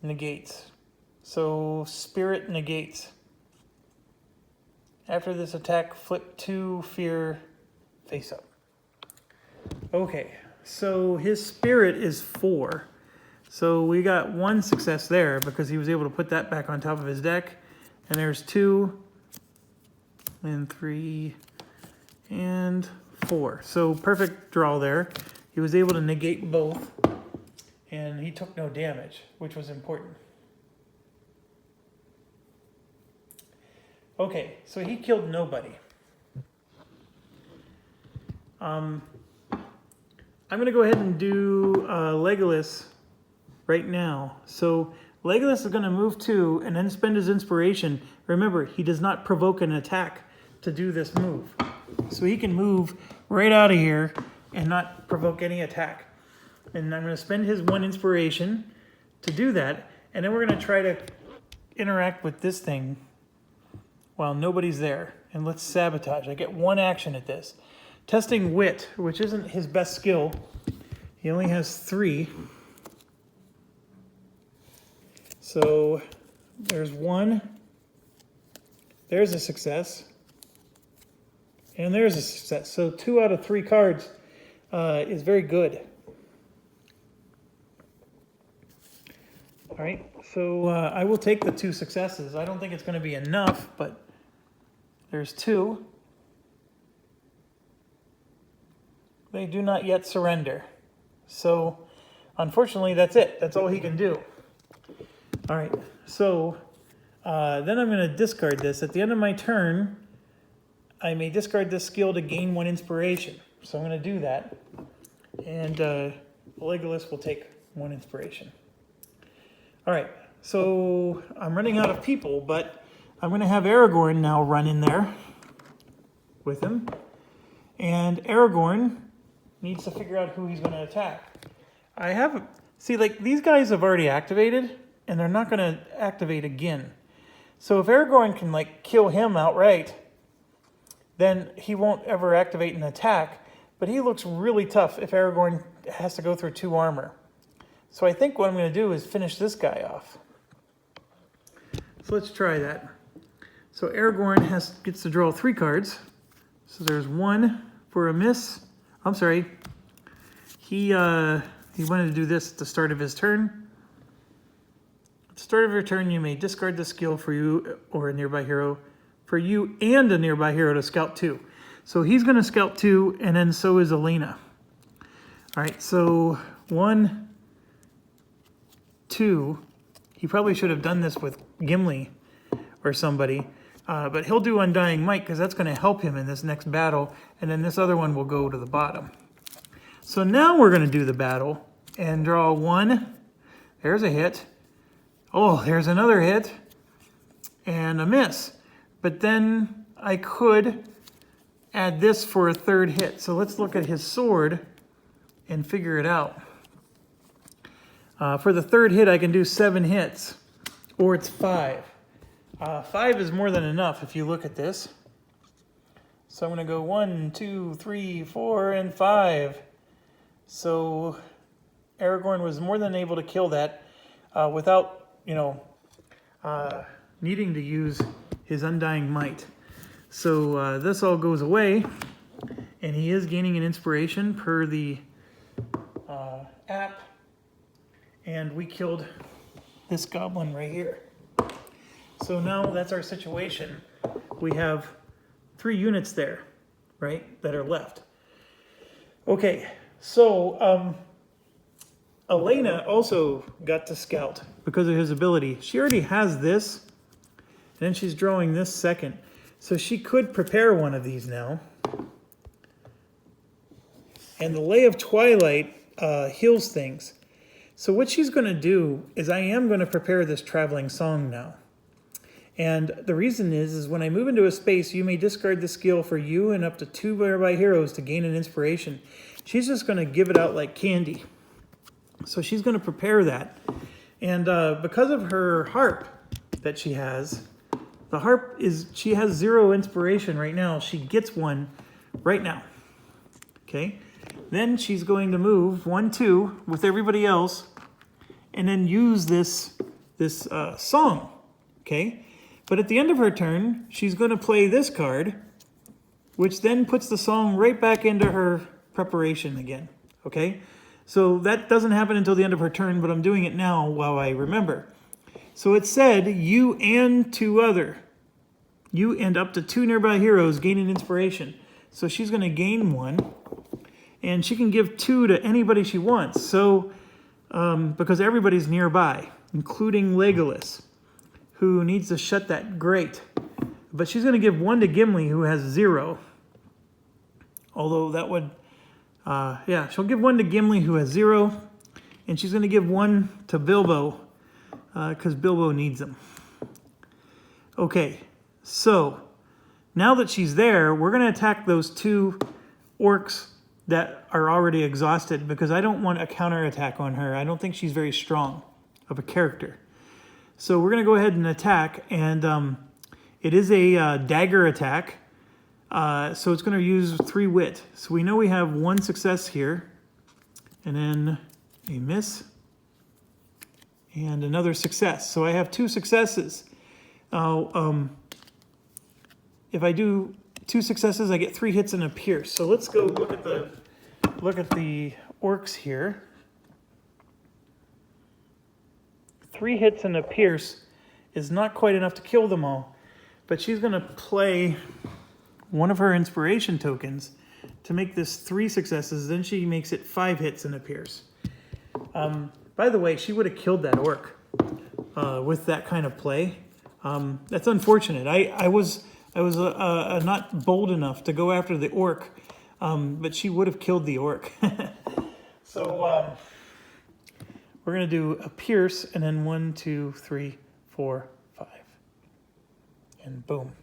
Negates. So spirit negates. After this attack, flip 2 fear face up. Okay, so his spirit is 4. So we got 1 success there because he was able to put that back on top of his deck. And there's 2, and 3, and 4. So perfect draw there. He was able to negate both, and he took no damage, which was important. Okay, so he killed nobody. I'm going to go ahead and do Legolas right now. So Legolas is going to move 2 and then spend his inspiration. Remember, he does not provoke an attack to do this move. So he can move right out of here and not provoke any attack. And I'm going to spend his 1 inspiration to do that. And then we're going to try to interact with this thing while nobody's there. And let's sabotage. I get 1 action at this. Testing wit, which isn't his best skill. He only has 3. So there's 1. There's a success. And there's a success. So 2 out of 3 cards is very good. All right, so I will take the 2 successes. I don't think it's going to be enough, but there's 2. They do not yet surrender. So unfortunately, that's it. That's all he can do. All right, so then I'm going to discard this. At the end of my turn, I may discard this skill to gain 1 inspiration. So I'm going to do that. And Legolas will take 1 inspiration. All right, so I'm running out of people, but I'm going to have Aragorn now run in there with him. And Aragorn needs to figure out who he's going to attack. See, like, these guys have already activated, and they're not going to activate again. So if Aragorn can, like, kill him outright, then he won't ever activate an attack. But he looks really tough if Aragorn has to go through 2 armor. So I think what I'm going to do is finish this guy off. So let's try that. So Aragorn gets to draw 3 cards. So there's 1 for a miss. I'm sorry. He wanted to do this at the start of his turn. At the start of your turn, you may discard the skill for you or a nearby hero. For you and a nearby hero to scout 2. So he's going to scout 2, and then so is Elena. All right, so 1, 2. He probably should have done this with Gimli or somebody. But he'll do Undying Might because that's going to help him in this next battle, and then this other one will go to the bottom. So now we're going to do the battle and draw 1. There's a hit. Oh, there's another hit and a miss. But then I could add this for a 3rd hit. So let's look at his sword and figure it out. For the 3rd hit, I can do 7 hits, or it's 5. 5 is more than enough if you look at this. So I'm going to go 1, 2, 3, 4, and 5. So Aragorn was more than able to kill that without, needing to use his Undying Might. So this all goes away, and he is gaining an inspiration per the app. And we killed this goblin right here. So now that's our situation. We have 3 units there, right, that are left. Okay, so Elena also got to scout because of his ability. She already has this, and then she's drawing this second. So she could prepare one of these now. And the Lay of Twilight heals things. So what she's going to do is I am going to prepare this traveling song now. And the reason is when I move into a space, you may discard the skill for you and up to 2 nearby heroes to gain an inspiration. She's just going to give it out like candy. So she's going to prepare that. And because of her harp that she has, the harp she has 0 inspiration right now. She gets 1 right now. Okay. Then she's going to move 1, 2 with everybody else, and then use this song, okay? But at the end of her turn, she's going to play this card, which then puts the song right back into her preparation again, okay? So that doesn't happen until the end of her turn, but I'm doing it now while I remember. So it said, you and 2 other. You and up to 2 nearby heroes gain an inspiration. So she's going to gain 1. And she can give 2 to anybody she wants. So, because everybody's nearby, including Legolas, who needs to shut that grate. But she's going to give 1 to Gimli, who has 0. Although that would, she'll give 1 to Gimli, who has 0. And she's going to give 1 to Bilbo, because Bilbo needs them. Okay, so now that she's there, we're going to attack those 2 orcs that are already exhausted because I don't want a counterattack on her. I don't think she's very strong of a character. So we're going to go ahead and attack, and it is a dagger attack. So it's going to use 3 wit. So we know we have 1 success here, and then a miss, and another success. So I have 2 successes. If I do 2 successes, I get 3 hits and a pierce. So let's go look at the orcs here. 3 hits and a pierce is not quite enough to kill them all, but she's going to play one of her inspiration tokens to make this 3 successes. Then she makes it 5 hits and a pierce. By the way, she would have killed that orc with that kind of play. That's unfortunate. I was not bold enough to go after the orc, but she would have killed the orc. So we're going to do a pierce, and then 1, 2, 3, 4, 5. And boom.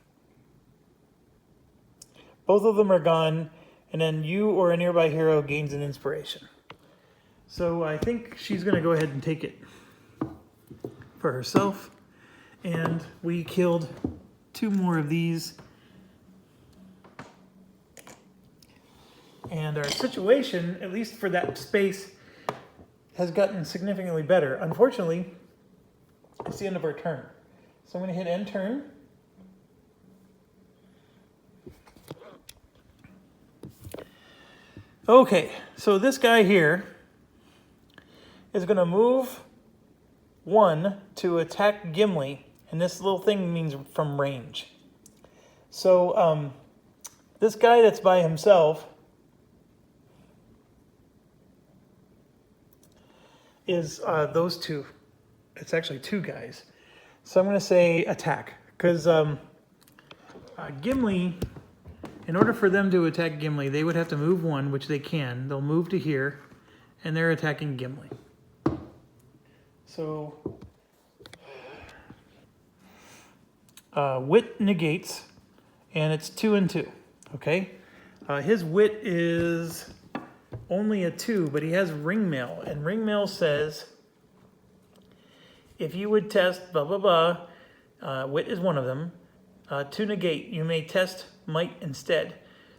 Both of them are gone, and then you or a nearby hero gains an inspiration. So I think she's going to go ahead and take it for herself. And we killed 2 more of these. And our situation, at least for that space, has gotten significantly better. Unfortunately, it's the end of our turn. So I'm going to hit end turn. Okay, so this guy here is going to move 1 to attack Gimli, and this little thing means from range. So this guy that's by himself is those 2. It's actually 2 guys. So I'm going to say attack, because Gimli, in order for them to attack Gimli, they would have to move one, which they can. They'll move to here, and they're attacking Gimli. So, wit negates, and it's 2 and 2, okay? His wit is only a 2, but he has ringmail, and ringmail says, if you would test blah, blah, blah, wit is one of them, to negate, you may test might instead.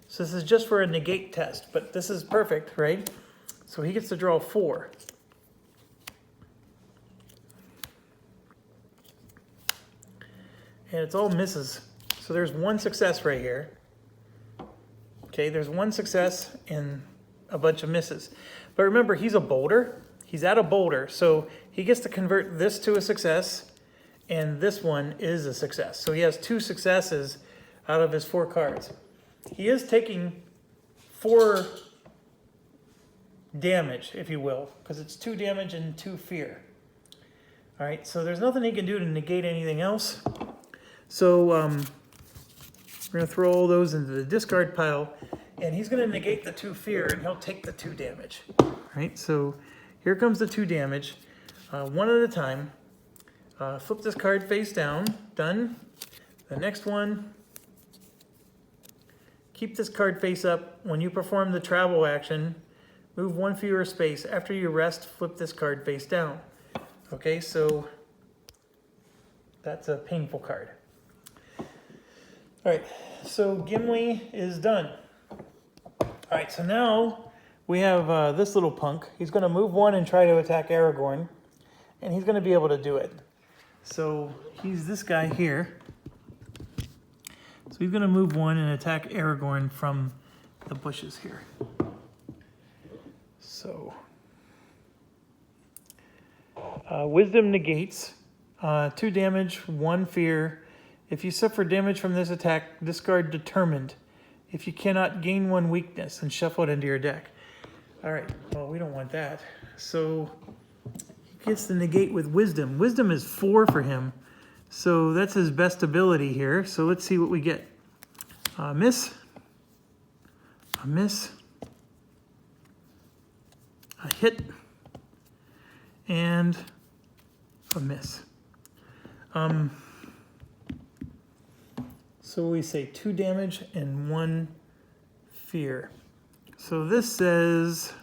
So this is just for a negate test, but this is perfect, right? So he gets to draw 4. And it's all misses. So there's 1 success right here. Okay, there's 1 success and a bunch of misses. But remember, he's a boulder. He's at a boulder, so he gets to convert this to a success, and this one is a success. So he has 2 successes out of his 4 cards. He is taking 4 damage, if you will, because it's 2 damage and 2 fear. All right, so there's nothing he can do to negate anything else. So we're going to throw all those into the discard pile, and he's going to negate the 2 fear, and he'll take the 2 damage. All right, so here comes the 2 damage, 1 at a time. Flip this card face down. Done. The next one, keep this card face up. When you perform the travel action, move 1 fewer space. After you rest, flip this card face down. Okay, so that's a painful card. All right, so Gimli is done. All right, so now we have this little punk. He's going to move 1 and try to attack Aragorn, and he's going to be able to do it. So he's this guy here. So he's going to move 1 and attack Aragorn from the bushes here. So wisdom negates 2 damage, 1 fear. If you suffer damage from this attack, discard determined. If you cannot, gain 1 weakness and shuffle it into your deck. All right, well, we don't want that. So he gets the negate with wisdom. Wisdom is 4 for him. So that's his best ability here. So let's see what we get. Miss. A miss. A hit. And a miss. So we say 2 damage and 1 fear. So this says,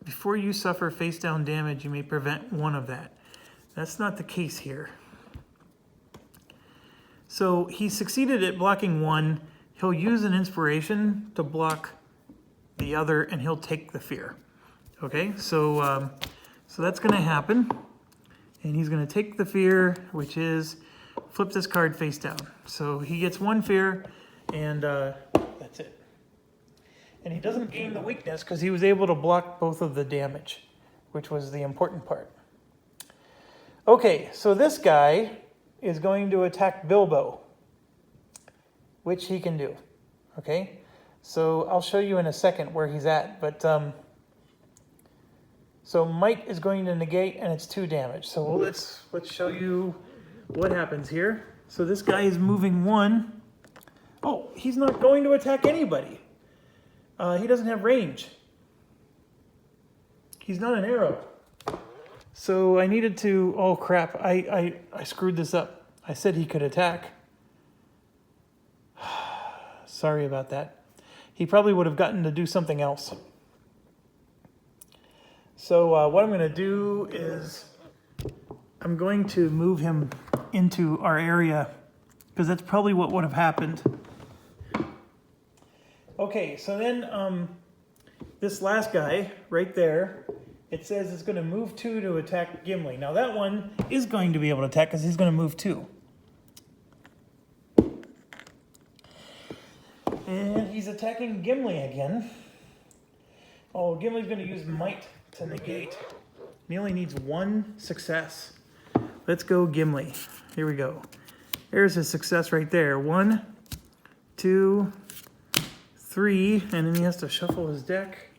before you suffer face down damage, you may prevent 1 of that. That's not the case here. So he succeeded at blocking 1. He'll use an inspiration to block the other, and he'll take the fear. Okay, so that's going to happen. And he's going to take the fear, which is flip this card face down. So he gets 1 fear, and that's it. And he doesn't gain the weakness because he was able to block both of the damage, which was the important part. Okay, so this guy is going to attack Bilbo, which he can do. Okay, so I'll show you in a second where he's at, but so might is going to negate, and it's 2 damage. So let's show you what happens here. So this guy is moving 1. Oh, he's not going to attack anybody. He doesn't have range. He's not an arrow. So I needed to, oh crap, I screwed this up. I said he could attack. Sorry about that. He probably would have gotten to do something else. So what I'm going to do is I'm going to move him into our area because that's probably what would have happened. Okay, so then this last guy right there, it says it's going to move 2 to attack Gimli. Now that one is going to be able to attack because he's going to move 2. And he's attacking Gimli again. Oh, Gimli's going to use might to negate. He only needs 1 success. Let's go Gimli. Here we go. There's his success right there. 1, 2, 3, and then he has to shuffle his deck.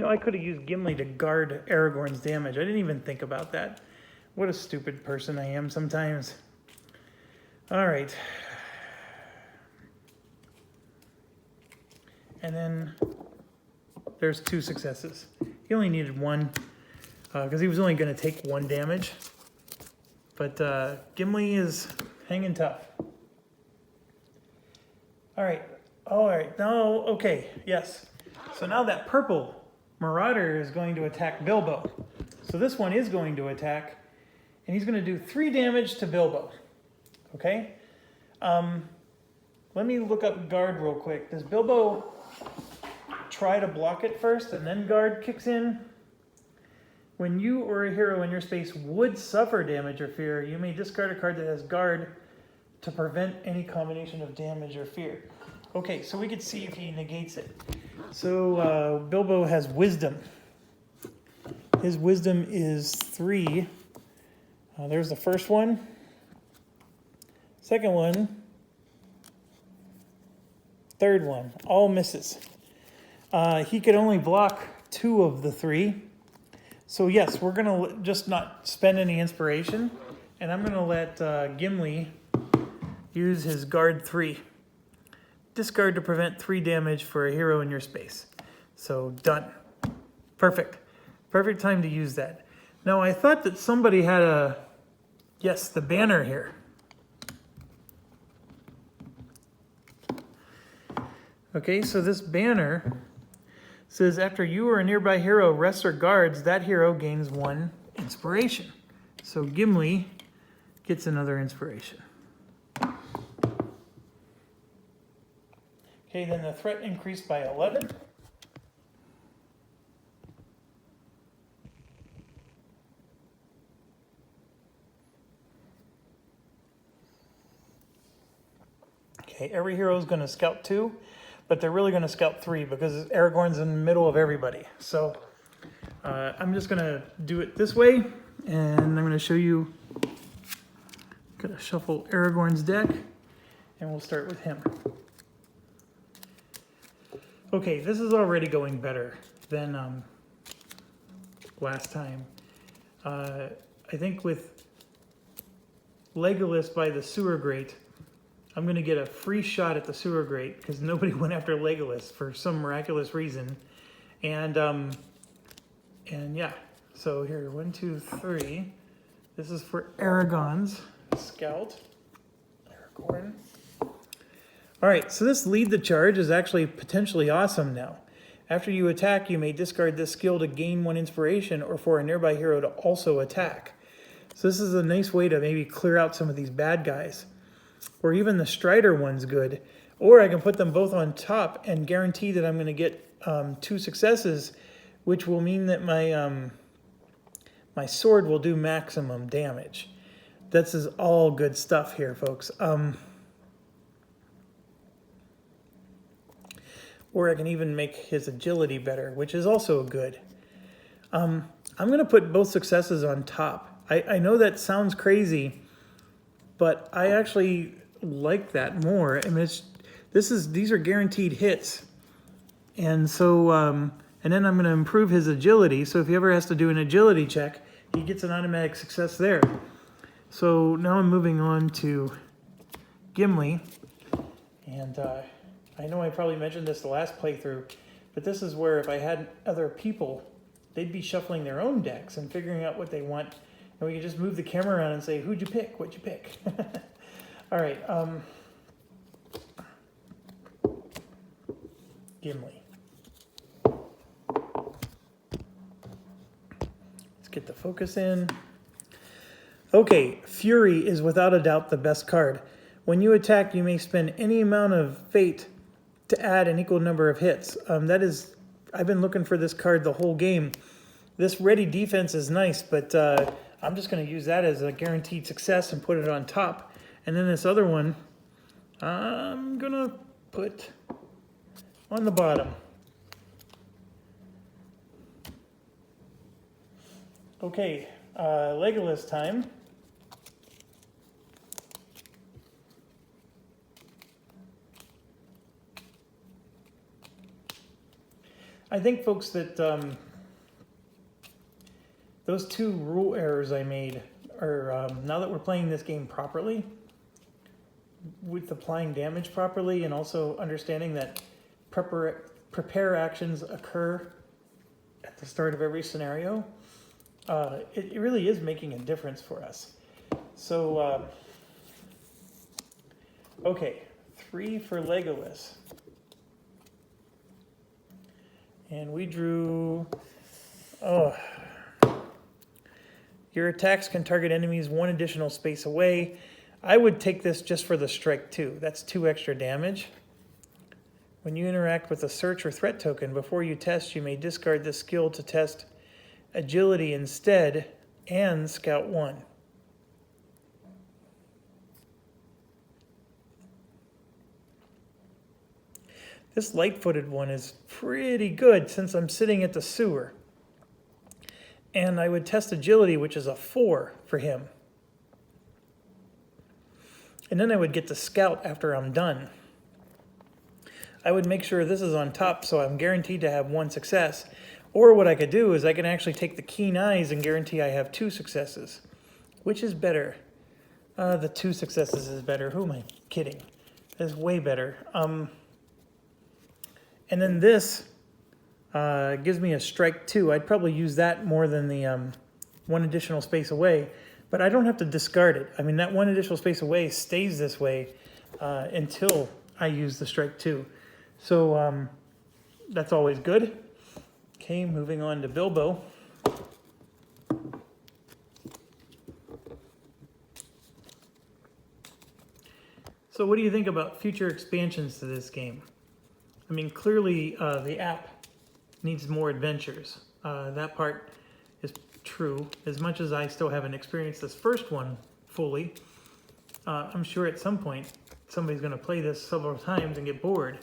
You know, I could have used Gimli to guard Aragorn's damage. I didn't even think about that. What a stupid person I am sometimes. All right. And then there's 2 successes. He only needed 1 because he was only going to take 1 damage. But Gimli is hanging tough. All right. All right. Now, okay. Yes. So now that purple Marauder is going to attack Bilbo. So this one is going to attack, and he's going to do 3 damage to Bilbo. Okay? Let me look up guard real quick. Does Bilbo try to block it first and then guard kicks in? When you or a hero in your space would suffer damage or fear, you may discard a card that has guard to prevent any combination of damage or fear. Okay, so we could see if he negates it. So Bilbo has wisdom. His wisdom is 3. There's the first one. Second one. Third one. All misses. He could only block 2 of the 3. So yes, we're going to just not spend any inspiration. And I'm going to let Gimli use his guard 3. Discard to prevent 3 damage for a hero in your space. So done. Perfect. Perfect time to use that. Now I thought that somebody had yes, the banner here. Okay, so this banner says after you or a nearby hero rests or guards, that hero gains 1 inspiration. So Gimli gets another inspiration. Okay, then the threat increased by 11. Okay, every hero is going to scout 2, but they're really going to scout 3 because Aragorn's in the middle of everybody. So I'm just going to do it this way, and I'm going to show you. Going to shuffle Aragorn's deck, and we'll start with him. Okay, this is already going better than last time. I think with Legolas by the sewer grate, I'm going to get a free shot at the sewer grate because nobody went after Legolas for some miraculous reason. And yeah, so here, 1, 2, 3. This is for Aragorn's scout. Aragorn. All right, so this lead the charge is actually potentially awesome now. After you attack, you may discard this skill to gain 1 inspiration or for a nearby hero to also attack. So this is a nice way to maybe clear out some of these bad guys. Or even the Strider one's good. Or I can put them both on top and guarantee that I'm going to get 2 successes, which will mean that my sword will do maximum damage. This is all good stuff here, folks. Or I can even make his agility better, which is also good. I'm going to put both successes on top. I know that sounds crazy, but I actually like that more. I mean, these are guaranteed hits. And so, and then I'm going to improve his agility. So if he ever has to do an agility check, he gets an automatic success there. So now I'm moving on to Gimli. And I know I probably mentioned this the last playthrough, but this is where if I had other people, they'd be shuffling their own decks and figuring out what they want. And we could just move the camera around and say, who'd you pick? What'd you pick? All right. Gimli. Let's get the focus in. Okay, Fury is without a doubt the best card. When you attack, you may spend any amount of fate to add an equal number of hits. I've been looking for this card the whole game. This ready defense is nice, but I'm just going to use that as a guaranteed success and put it on top. And then this other one, I'm going to put on the bottom. Okay, Legolas time. I think, folks, that those two rule errors I made are, now that we're playing this game properly, with applying damage properly, and also understanding that prepare actions occur at the start of every scenario, it really is making a difference for us. So, okay, 3 for Legolas. And we drew, your attacks can target enemies 1 additional space away. I would take this just for the strike 2. That's 2 extra damage. When you interact with a search or threat token, before you test, you may discard this skill to test agility instead and scout 1. This light-footed one is pretty good since I'm sitting at the sewer. And I would test agility, which is a 4 for him. And then I would get to scout after I'm done. I would make sure this is on top so I'm guaranteed to have 1 success. Or what I could do is I can actually take the keen eyes and guarantee I have 2 successes. Which is better? The 2 successes is better. Who am I kidding? That's way better. And then this gives me a strike 2. I'd probably use that more than the 1 additional space away. But I don't have to discard it. I mean, that 1 additional space away stays this way until I use the strike 2. So that's always good. Okay, moving on to Bilbo. So what do you think about future expansions to this game? I mean, clearly the app needs more adventures. That part is true. As much as I still haven't experienced this first one fully, I'm sure at some point somebody's going to play this several times and get bored.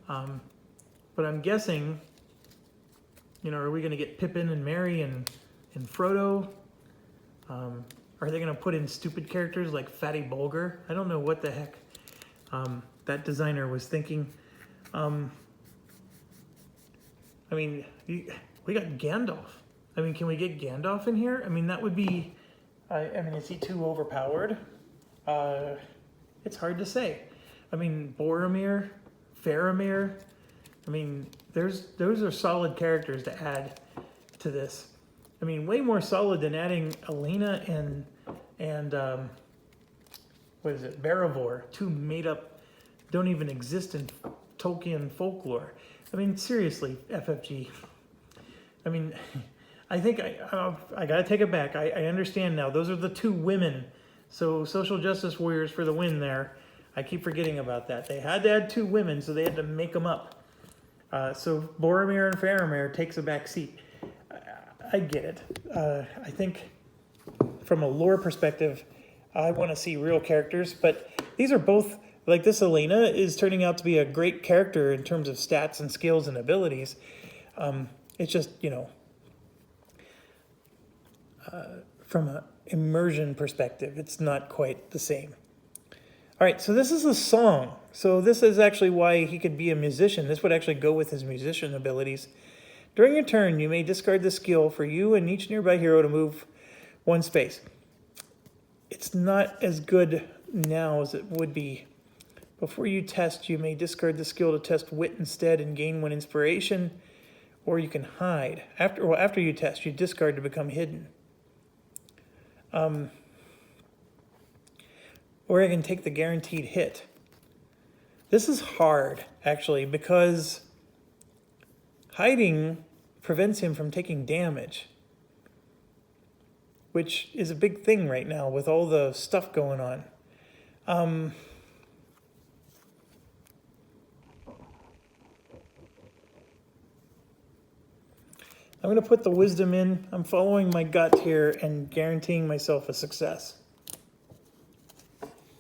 But I'm guessing, are we going to get Pippin and Merry and Frodo? Are they going to put in stupid characters like Fatty Bulger? I don't know what the heck that designer was thinking. I mean, we got Gandalf. I mean, can we get Gandalf in here? I mean, that would be, I mean, is he too overpowered? It's hard to say. I mean, Boromir, Faramir, I mean, those are solid characters to add to this. I mean, way more solid than adding Elena and what is it, Barivor, 2 made up, don't even exist in Tolkien folklore. I mean, seriously, FFG. I mean, I think I gotta take it back. I understand now. Those are the 2 women. So social justice warriors for the win there. I keep forgetting about that. They had to add 2 women, so they had to make them up. So Boromir and Faramir takes a back seat. I get it. I think from a lore perspective, I want to see real characters, but these are both, like this Elena is turning out to be a great character in terms of stats and skills and abilities. It's just, from an immersion perspective, it's not quite the same. All right, so this is a song. So this is actually why he could be a musician. This would actually go with his musician abilities. During your turn, you may discard the skill for you and each nearby hero to move 1 space. It's not as good now as it would be. Before you test, you may discard the skill to test wit instead and gain 1 inspiration, or you can hide. After you test, you discard to become hidden. Or I can take the guaranteed hit. This is hard, actually, because hiding prevents him from taking damage, which is a big thing right now with all the stuff going on. I'm going to put the wisdom in. I'm following my gut here and guaranteeing myself a success.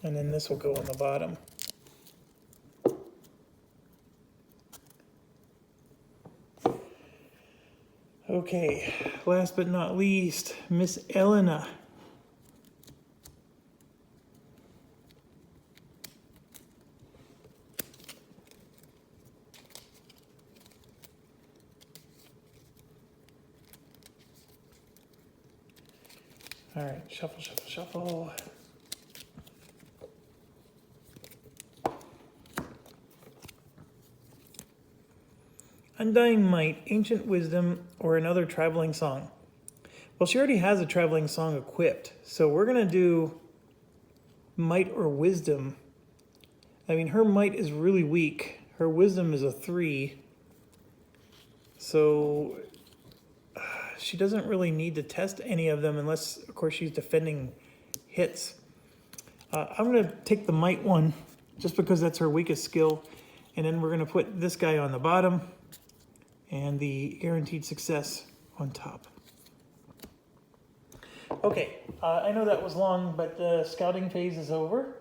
And then this will go on the bottom. Okay, last but not least, Miss Elena. All right, shuffle, shuffle, shuffle. Undying Might, Ancient Wisdom, or another traveling song. Well, she already has a traveling song equipped, so we're going to do Might or Wisdom. I mean, her Might is really weak. Her Wisdom is a 3. So she doesn't really need to test any of them unless, of course, she's defending hits. I'm going to take the Might one just because that's her weakest skill. And then we're going to put this guy on the bottom and the guaranteed success on top. Okay, I know that was long, but the scouting phase is over.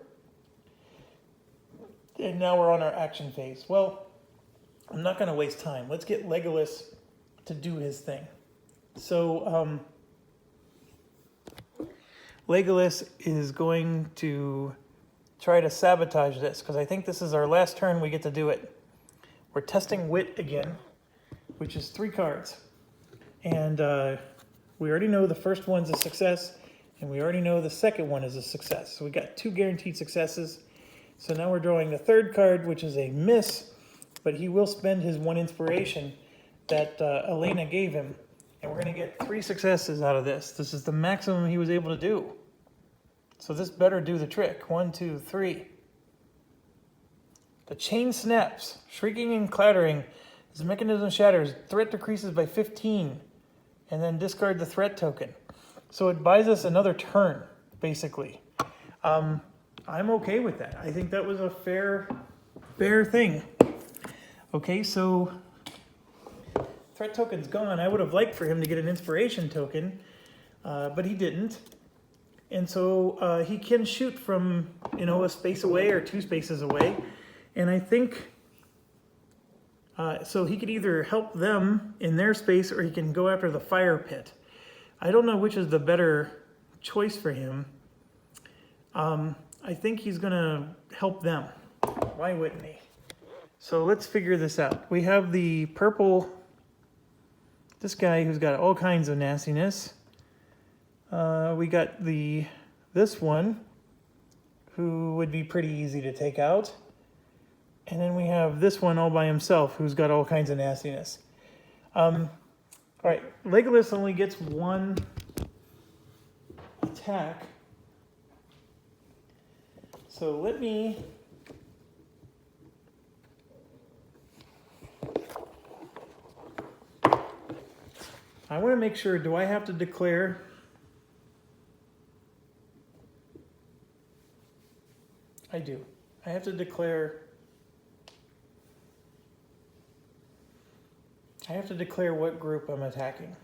And now we're on our action phase. Well, I'm not going to waste time. Let's get Legolas to do his thing. So, Legolas is going to try to sabotage this, because I think this is our last turn we get to do it. We're testing Wit again, which is 3 cards. And we already know the first one's a success, and we already know the second one is a success. So we got 2 guaranteed successes. So now we're drawing the third card, which is a miss, but he will spend his 1 inspiration that Elena gave him. And we're going to get 3 successes out of this. This is the maximum he was able to do. So this better do the trick. 1, 2, 3. The chain snaps, shrieking and clattering. As the mechanism shatters, threat decreases by 15. And then discard the threat token. So it buys us another turn, basically. I'm okay with that. I think that was a fair thing. Okay, so threat token's gone. I would have liked for him to get an inspiration token, but he didn't. And so he can shoot from, a space away or 2 spaces away. And I think, so he could either help them in their space or he can go after the fire pit. I don't know which is the better choice for him. I think he's going to help them. Why wouldn't he? So let's figure this out. We have the purple, this guy who's got all kinds of nastiness. We got this one, who would be pretty easy to take out. And then we have this one all by himself, who's got all kinds of nastiness. All right, Legolas only gets 1 attack. So let me... I want to make sure, do I have to declare... I do. I have to declare... what group I'm attacking.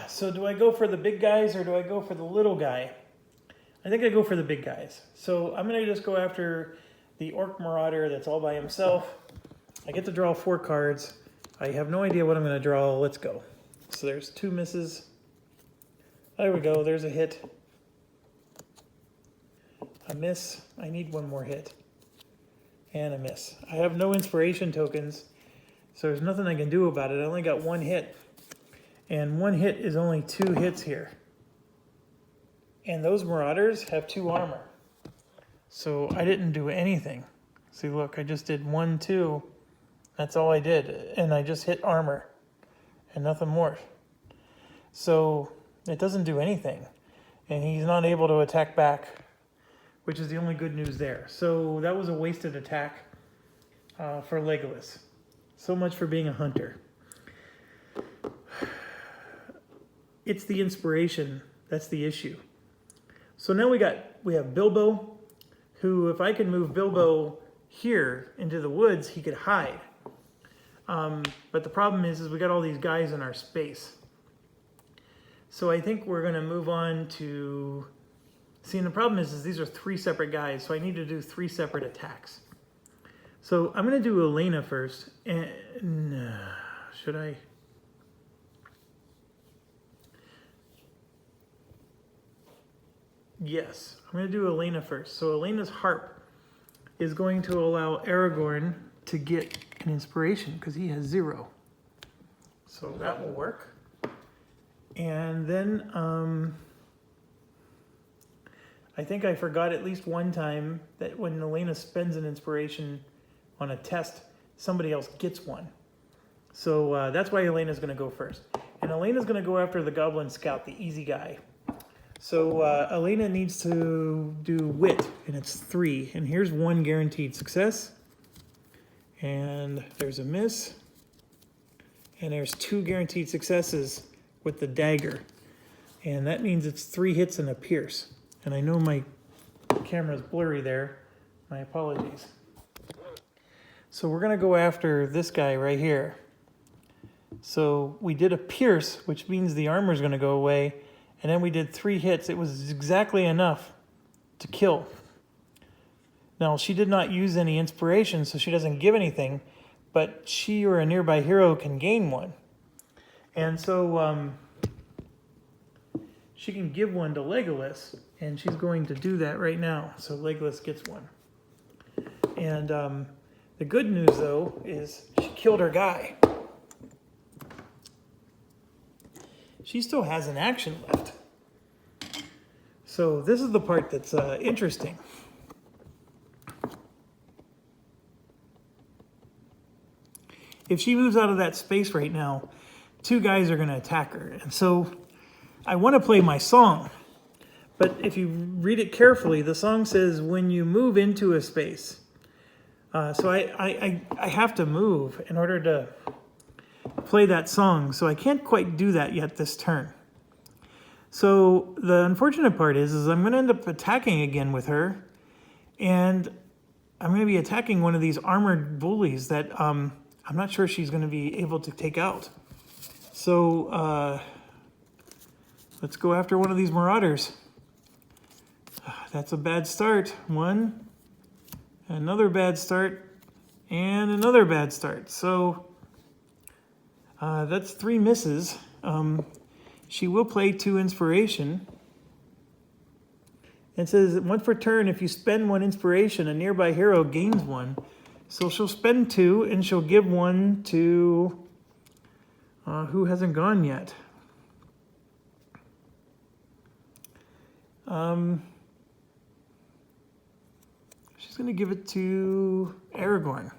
So do I go for the big guys or do I go for the little guy? I think I go for the big guys. So I'm going to just go after the Orc Marauder that's all by himself. I get to draw 4 cards. I have no idea what I'm going to draw. Let's go. So there's 2 misses. There we go. There's a hit. A miss. I need 1 more hit. And a miss. I have no inspiration tokens, so there's nothing I can do about it. I only got 1 hit. And 1 hit is only 2 hits here. And those Marauders have 2 armor. So I didn't do anything. See, look, I just did 1, 2. That's all I did. And I just hit armor. And nothing more. So it doesn't do anything. And he's not able to attack back, which is the only good news there. So that was a wasted attack for Legolas. So much for being a hunter. It's the inspiration that's the issue. So now we have Bilbo, who, if I can move Bilbo here into the woods, he could hide. But the problem is we got all these guys in our space. So I think we're going to move on to... See, and the problem is these are 3 separate guys, so I need to do 3 separate attacks. So I'm going to do Elena first. And should I? Yes, I'm going to do Elena first. So Elena's harp is going to allow Aragorn to get an inspiration because he has 0. So that will work. And then I think I forgot at least one time that when Elena spends an inspiration on a test, somebody else gets one. So that's why Elena's going to go first. And Elena's going to go after the Goblin Scout, the easy guy. So Elena needs to do wit, and it's 3. And here's 1 guaranteed success. And there's a miss. And there's 2 guaranteed successes with the dagger. And that means it's 3 hits and a pierce. And I know my camera's blurry there. My apologies. So we're going to go after this guy right here. So we did a pierce, which means the armor's going to go away. And then we did 3 hits. It was exactly enough to kill. Now, she did not use any inspiration, so she doesn't give anything. But she or a nearby hero can gain 1. And so she can give 1 to Legolas. And she's going to do that right now. So Legolas gets 1. And the good news, though, is she killed her guy. She still has an action left. So this is the part that's interesting. If she moves out of that space right now, 2 guys are going to attack her. And so I want to play my song. But if you read it carefully, the song says, when you move into a space. So I have to move in order to play that song. So I can't quite do that yet this turn. So the unfortunate part is I'm going to end up attacking again with her. And I'm going to be attacking one of these armored bullies that I'm not sure she's going to be able to take out. So let's go after one of these marauders. That's a bad start. 1, another bad start, and another bad start. So that's 3 misses. She will play 2 inspiration. It says, 1 per turn, if you spend 1 inspiration, a nearby hero gains 1. So she'll spend 2, and she'll give 1 to who hasn't gone yet. She's going to give it to Aragorn.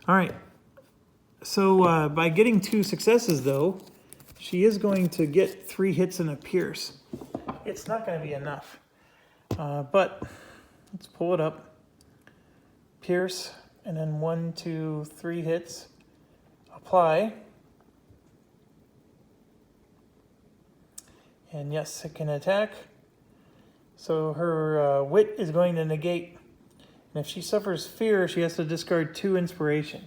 All right. So by getting 2 successes, though, she is going to get 3 hits and a pierce. It's not going to be enough. But let's pull it up. Pierce, and then 1, 2, 3 hits. Apply. And yes, it can attack. So her wit is going to negate. And if she suffers fear, she has to discard 2 inspiration.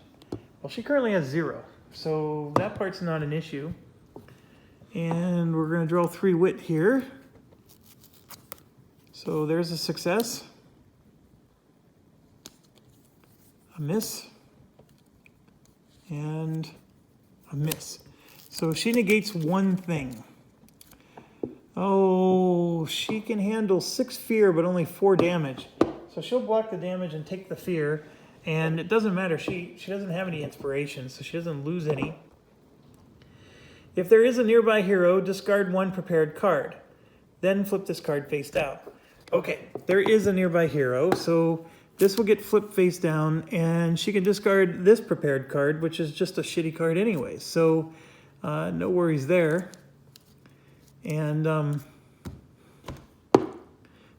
Well, she currently has 0. So that part's not an issue. And we're going to draw 3 wit here. So there's a success. A miss. And a miss. So she negates 1 thing. Oh, she can handle 6 fear, but only 4 damage. So she'll block the damage and take the fear. And it doesn't matter. She doesn't have any inspiration, so she doesn't lose any. If there is a nearby hero, discard 1 prepared card. Then flip this card face down. Okay, there is a nearby hero, so this will get flipped face down, and she can discard this prepared card, which is just a shitty card anyway. So no worries there. And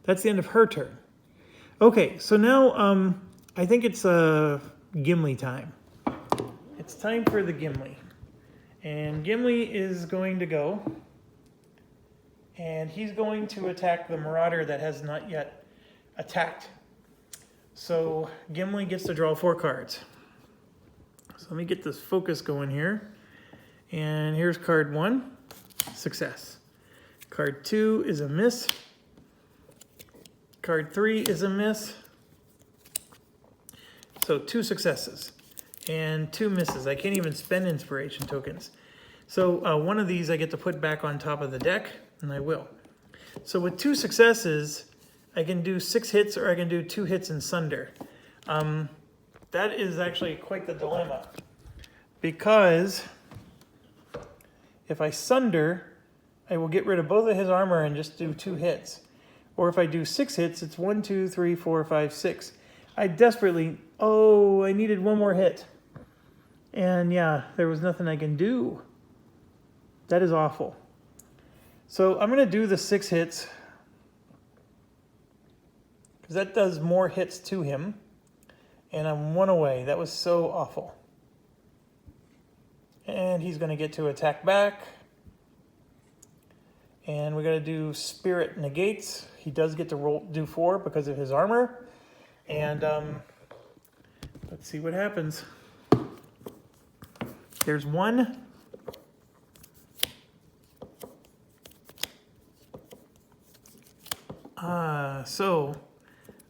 that's the end of her turn. Okay, so now I think it's Gimli time. It's time for the Gimli. And Gimli is going to go. And he's going to attack the Marauder that has not yet attacked. So Gimli gets to draw 4 cards. So let me get this focus going here. And here's card 1, success. Card 2 is a miss. Card 3 is a miss. So 2 successes and 2 misses. I can't even spend inspiration tokens. So one of these I get to put back on top of the deck, and I will. So with 2 successes, I can do 6 hits or I can do 2 hits and sunder. That is actually quite the dilemma, because if I sunder, I will get rid of both of his armor and just do 2 hits. Or if I do 6 hits, it's 1, 2, 3, 4, 5, 6. I desperately, oh, I needed 1 more hit. And yeah, there was nothing I can do. That is awful. So I'm going to do the 6 hits, because that does more hits to him. And I'm 1 away. That was so awful. And he's going to get to attack back. And we got to do Spirit Negates. He does get to do 4 because of his armor. And let's see what happens. There's 1. So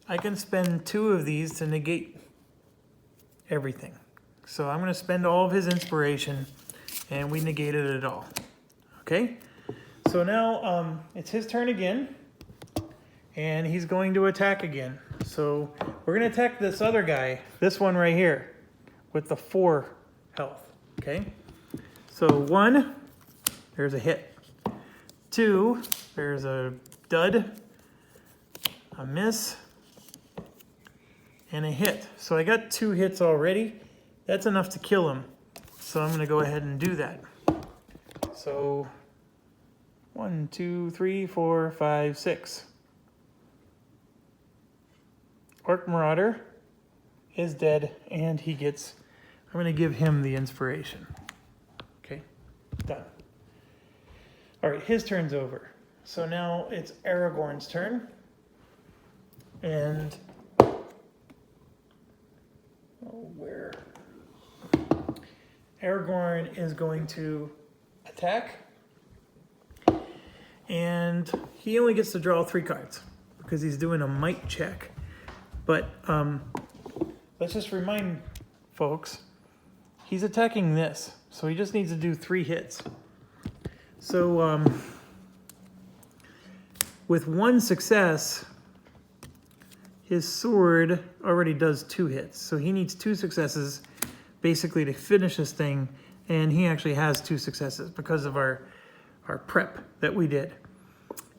I can spend 2 of these to negate everything. So I'm going to spend all of his inspiration, and we negated it all. Okay? So now it's his turn again, and he's going to attack again. So we're going to attack this other guy, this one right here, with the 4 health. Okay? So 1, there's a hit. 2, there's a dud, a miss, and a hit. So I got 2 hits already. That's enough to kill him. So I'm going to go ahead and do that. So 1, 2, 3, 4, 5, 6. Orc Marauder is dead, and he gets, I'm going to give him the inspiration. Okay, done. All right, his turn's over. So now it's Aragorn's turn. And where? Aragorn is going to attack. And he only gets to draw 3 cards because he's doing a might check. But let's just remind folks, he's attacking this. So he just needs to do 3 hits. So with 1 success, his sword already does 2 hits. So he needs 2 successes basically to finish this thing. And he actually has 2 successes because of our prep that we did.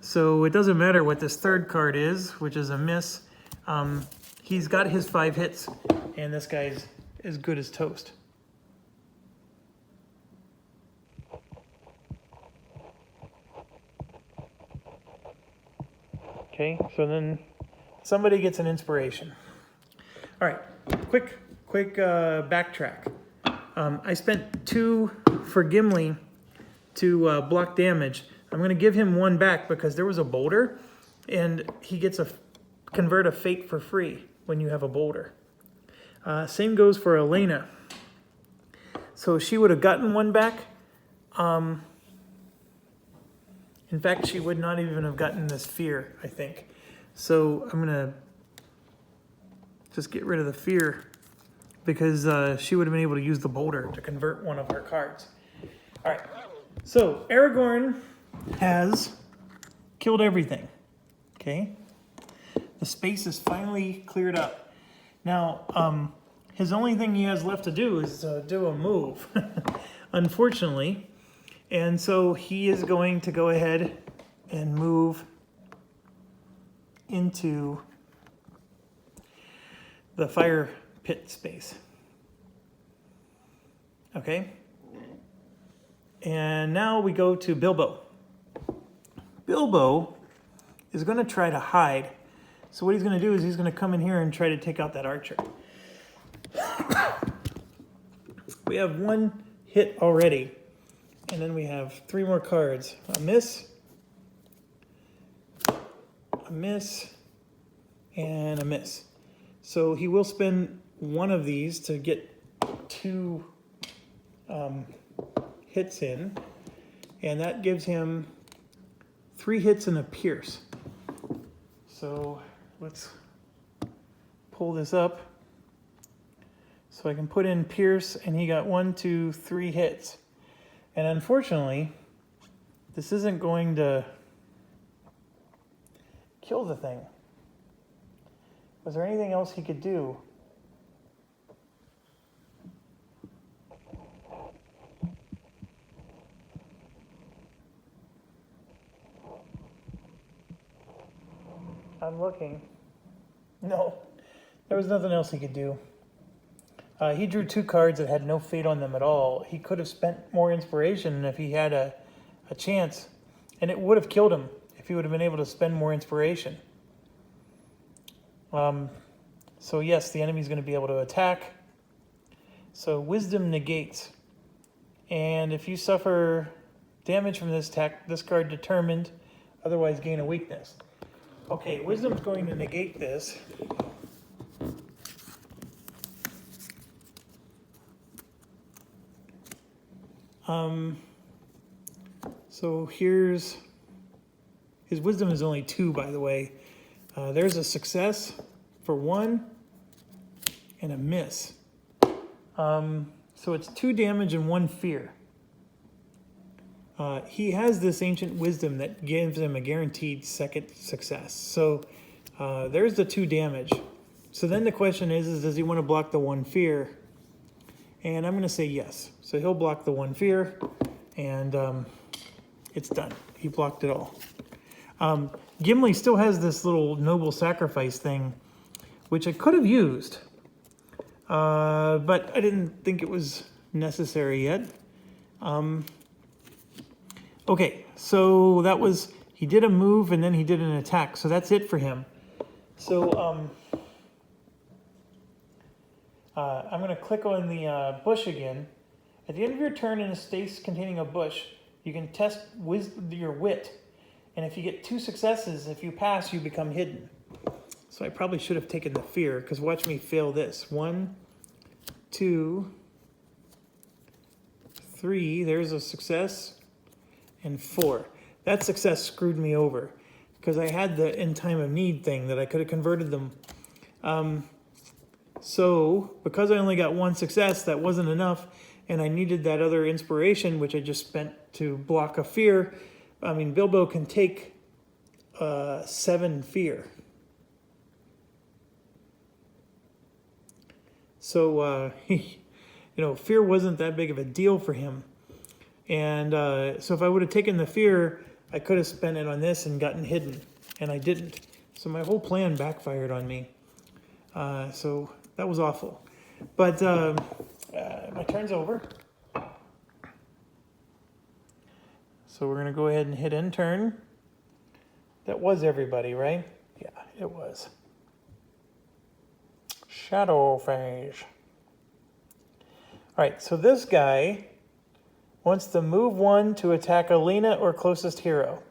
So it doesn't matter what this 3rd card is, which is a miss. He's got his 5 hits, and this guy's as good as toast. Okay, so then somebody gets an inspiration. All right, quick backtrack. I spent 2 for Gimli to block damage. I'm going to give him 1 back because there was a boulder, and he gets a convert a fate for free when you have a boulder. Same goes for Elena. So she would have gotten 1 back. In fact, she would not even have gotten this fear, I think. So I'm going to just get rid of the fear because she would have been able to use the boulder to convert one of her cards. All right. So Aragorn has killed everything. Okay. The space is finally cleared up. Now, his only thing he has left to do is do a move, unfortunately. And so he is going to go ahead and move into the fire pit space. Okay? And now we go to Bilbo. Bilbo is going to try to hide. So what he's going to do is he's going to come in here and try to take out that archer. We have 1 hit already. And then we have 3 more cards. A miss, and a miss. So he will spend 1 of these to get 2 hits in. And that gives him 3 hits and a pierce. So let's pull this up so I can put in pierce, and he got 1, 2, 3 hits. And unfortunately, this isn't going to kill the thing. Was there anything else he could do? I'm looking. No, there was nothing else he could do. He drew 2 cards that had no fate on them at all. He could have spent more inspiration if he had a chance, and it would have killed him if he would have been able to spend more inspiration. So yes, the enemy's going to be able to attack. So wisdom negates. And if you suffer damage from this attack, discard determined, otherwise gain a weakness. Okay, wisdom's going to negate this. So here's, his wisdom is only 2, by the way. There's a success for 1 and a miss. So it's 2 damage and 1 fear. He has this ancient wisdom that gives him a guaranteed second success. So there's the 2 damage. So then the question is does he want to block the 1 fear? And I'm going to say yes. So he'll block the 1 fear, and it's done. He blocked it all. Gimli still has this little noble sacrifice thing, which I could have used, but I didn't think it was necessary yet. Okay, so that was, he did a move and then he did an attack, so that's it for him. So I'm going to click on the bush again. At the end of your turn in a space containing a bush, you can test your wit. And if you get 2 successes, if you pass, you become hidden. So I probably should have taken the fear, because watch me fail this. 1, 2, 3, there's a success, and 4. That success screwed me over, because I had the in time of need thing that I could have converted them. So because I only got 1 success, that wasn't enough, and I needed that other inspiration, which I just spent to block a fear. I mean, Bilbo can take 7 fear. So, fear wasn't that big of a deal for him. And so if I would have taken the fear, I could have spent it on this and gotten hidden. And I didn't. So my whole plan backfired on me. So that was awful. But my turn's over. So we're going to go ahead and hit end turn. That was everybody, right? Yeah, it was. Shadow phase. All right, so this guy wants to move 1 to attack Alina or closest hero.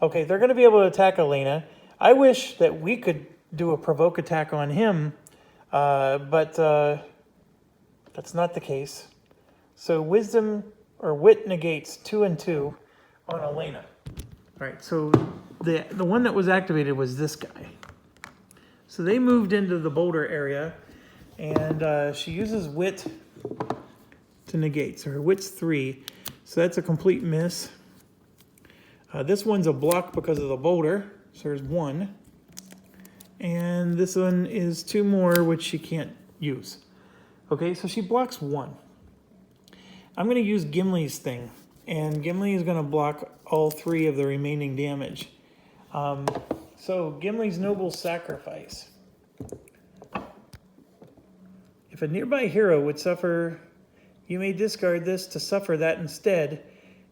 Okay, they're going to be able to attack Alina. I wish that we could do a provoke attack on him, but that's not the case. So wisdom or wit negates 2 and 2 on Alina. All right, so the one that was activated was this guy. So they moved into the boulder area, and she uses wit to negate. So her wit's 3, so that's a complete miss. This one's a block because of the boulder, so there's 1. And this one is 2 more, which she can't use. Okay, so she blocks 1. I'm going to use Gimli's thing, and Gimli is going to block all 3 of the remaining damage. So Gimli's noble sacrifice. If a nearby hero would suffer, you may discard this to suffer that instead.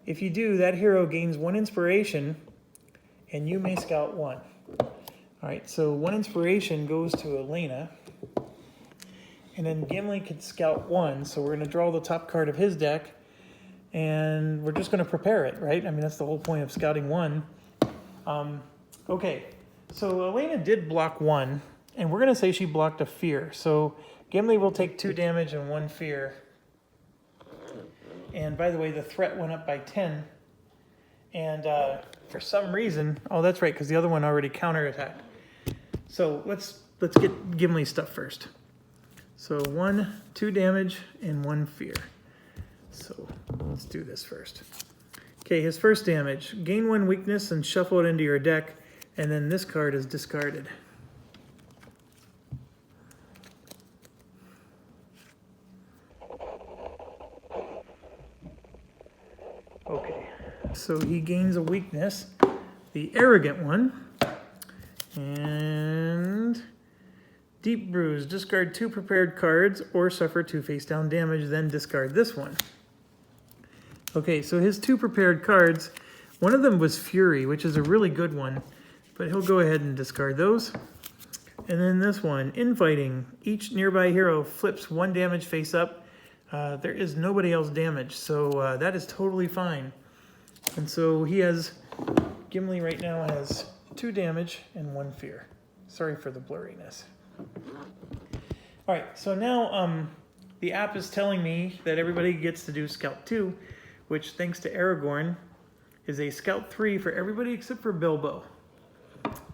If you do, that hero gains 1 inspiration, and you may scout 1. All right, so 1 inspiration goes to Alina. And then Gimli could scout 1, so we're going to draw the top card of his deck, and we're just going to prepare it, right? I mean, that's the whole point of scouting 1. Okay, so Alina did block 1, and we're going to say she blocked a fear. So Gimli will take 2 damage and 1 fear. And by the way, the threat went up by 10. And for some reason, oh, that's right, because the other one already counterattacked. So let's get Gimli's stuff first. So 2 damage and 1 fear. So let's do this first. Okay, his first damage. Gain 1 weakness and shuffle it into your deck, and then this card is discarded. Okay, so he gains a weakness, the arrogant one, And Deep Bruise. Discard 2 prepared cards or suffer 2 face down damage, then discard this one. Okay, so his 2 prepared cards, one of them was Fury, which is a really good one, but he'll go ahead and discard those. And then this one, Infighting. Each nearby hero flips 1 damage face up. There is nobody else damaged, so that is totally fine. And so he has, Gimli right now has 2 damage and 1 fear. Sorry for the blurriness. All right, so now the app is telling me that everybody gets to do Scout 2, which, thanks to Aragorn, is a Scout 3 for everybody except for Bilbo.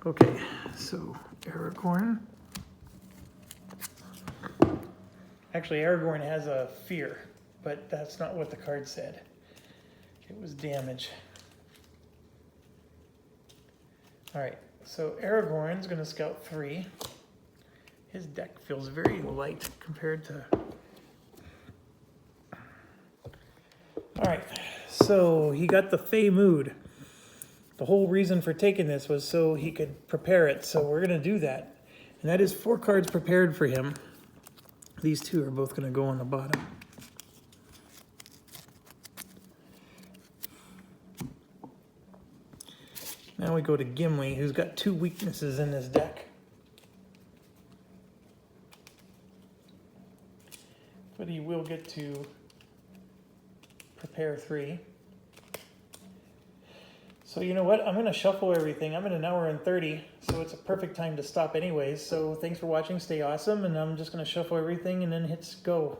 Okay, so Aragorn. Actually, Aragorn has a fear, but that's not what the card said. It was damage. All right, so Aragorn's going to Scout 3. His deck feels very light compared to... All right, so he got the Fey Mood. The whole reason for taking this was so he could prepare it, so we're going to do that. And that is 4 cards prepared for him. These 2 are both going to go on the bottom. Now we go to Gimli, who's got 2 weaknesses in his deck. But he will get to prepare 3. So you know what? I'm going to shuffle everything. I'm at 1 hour and 30, so it's a perfect time to stop anyways. So thanks for watching. Stay awesome. And I'm just going to shuffle everything and then hit go.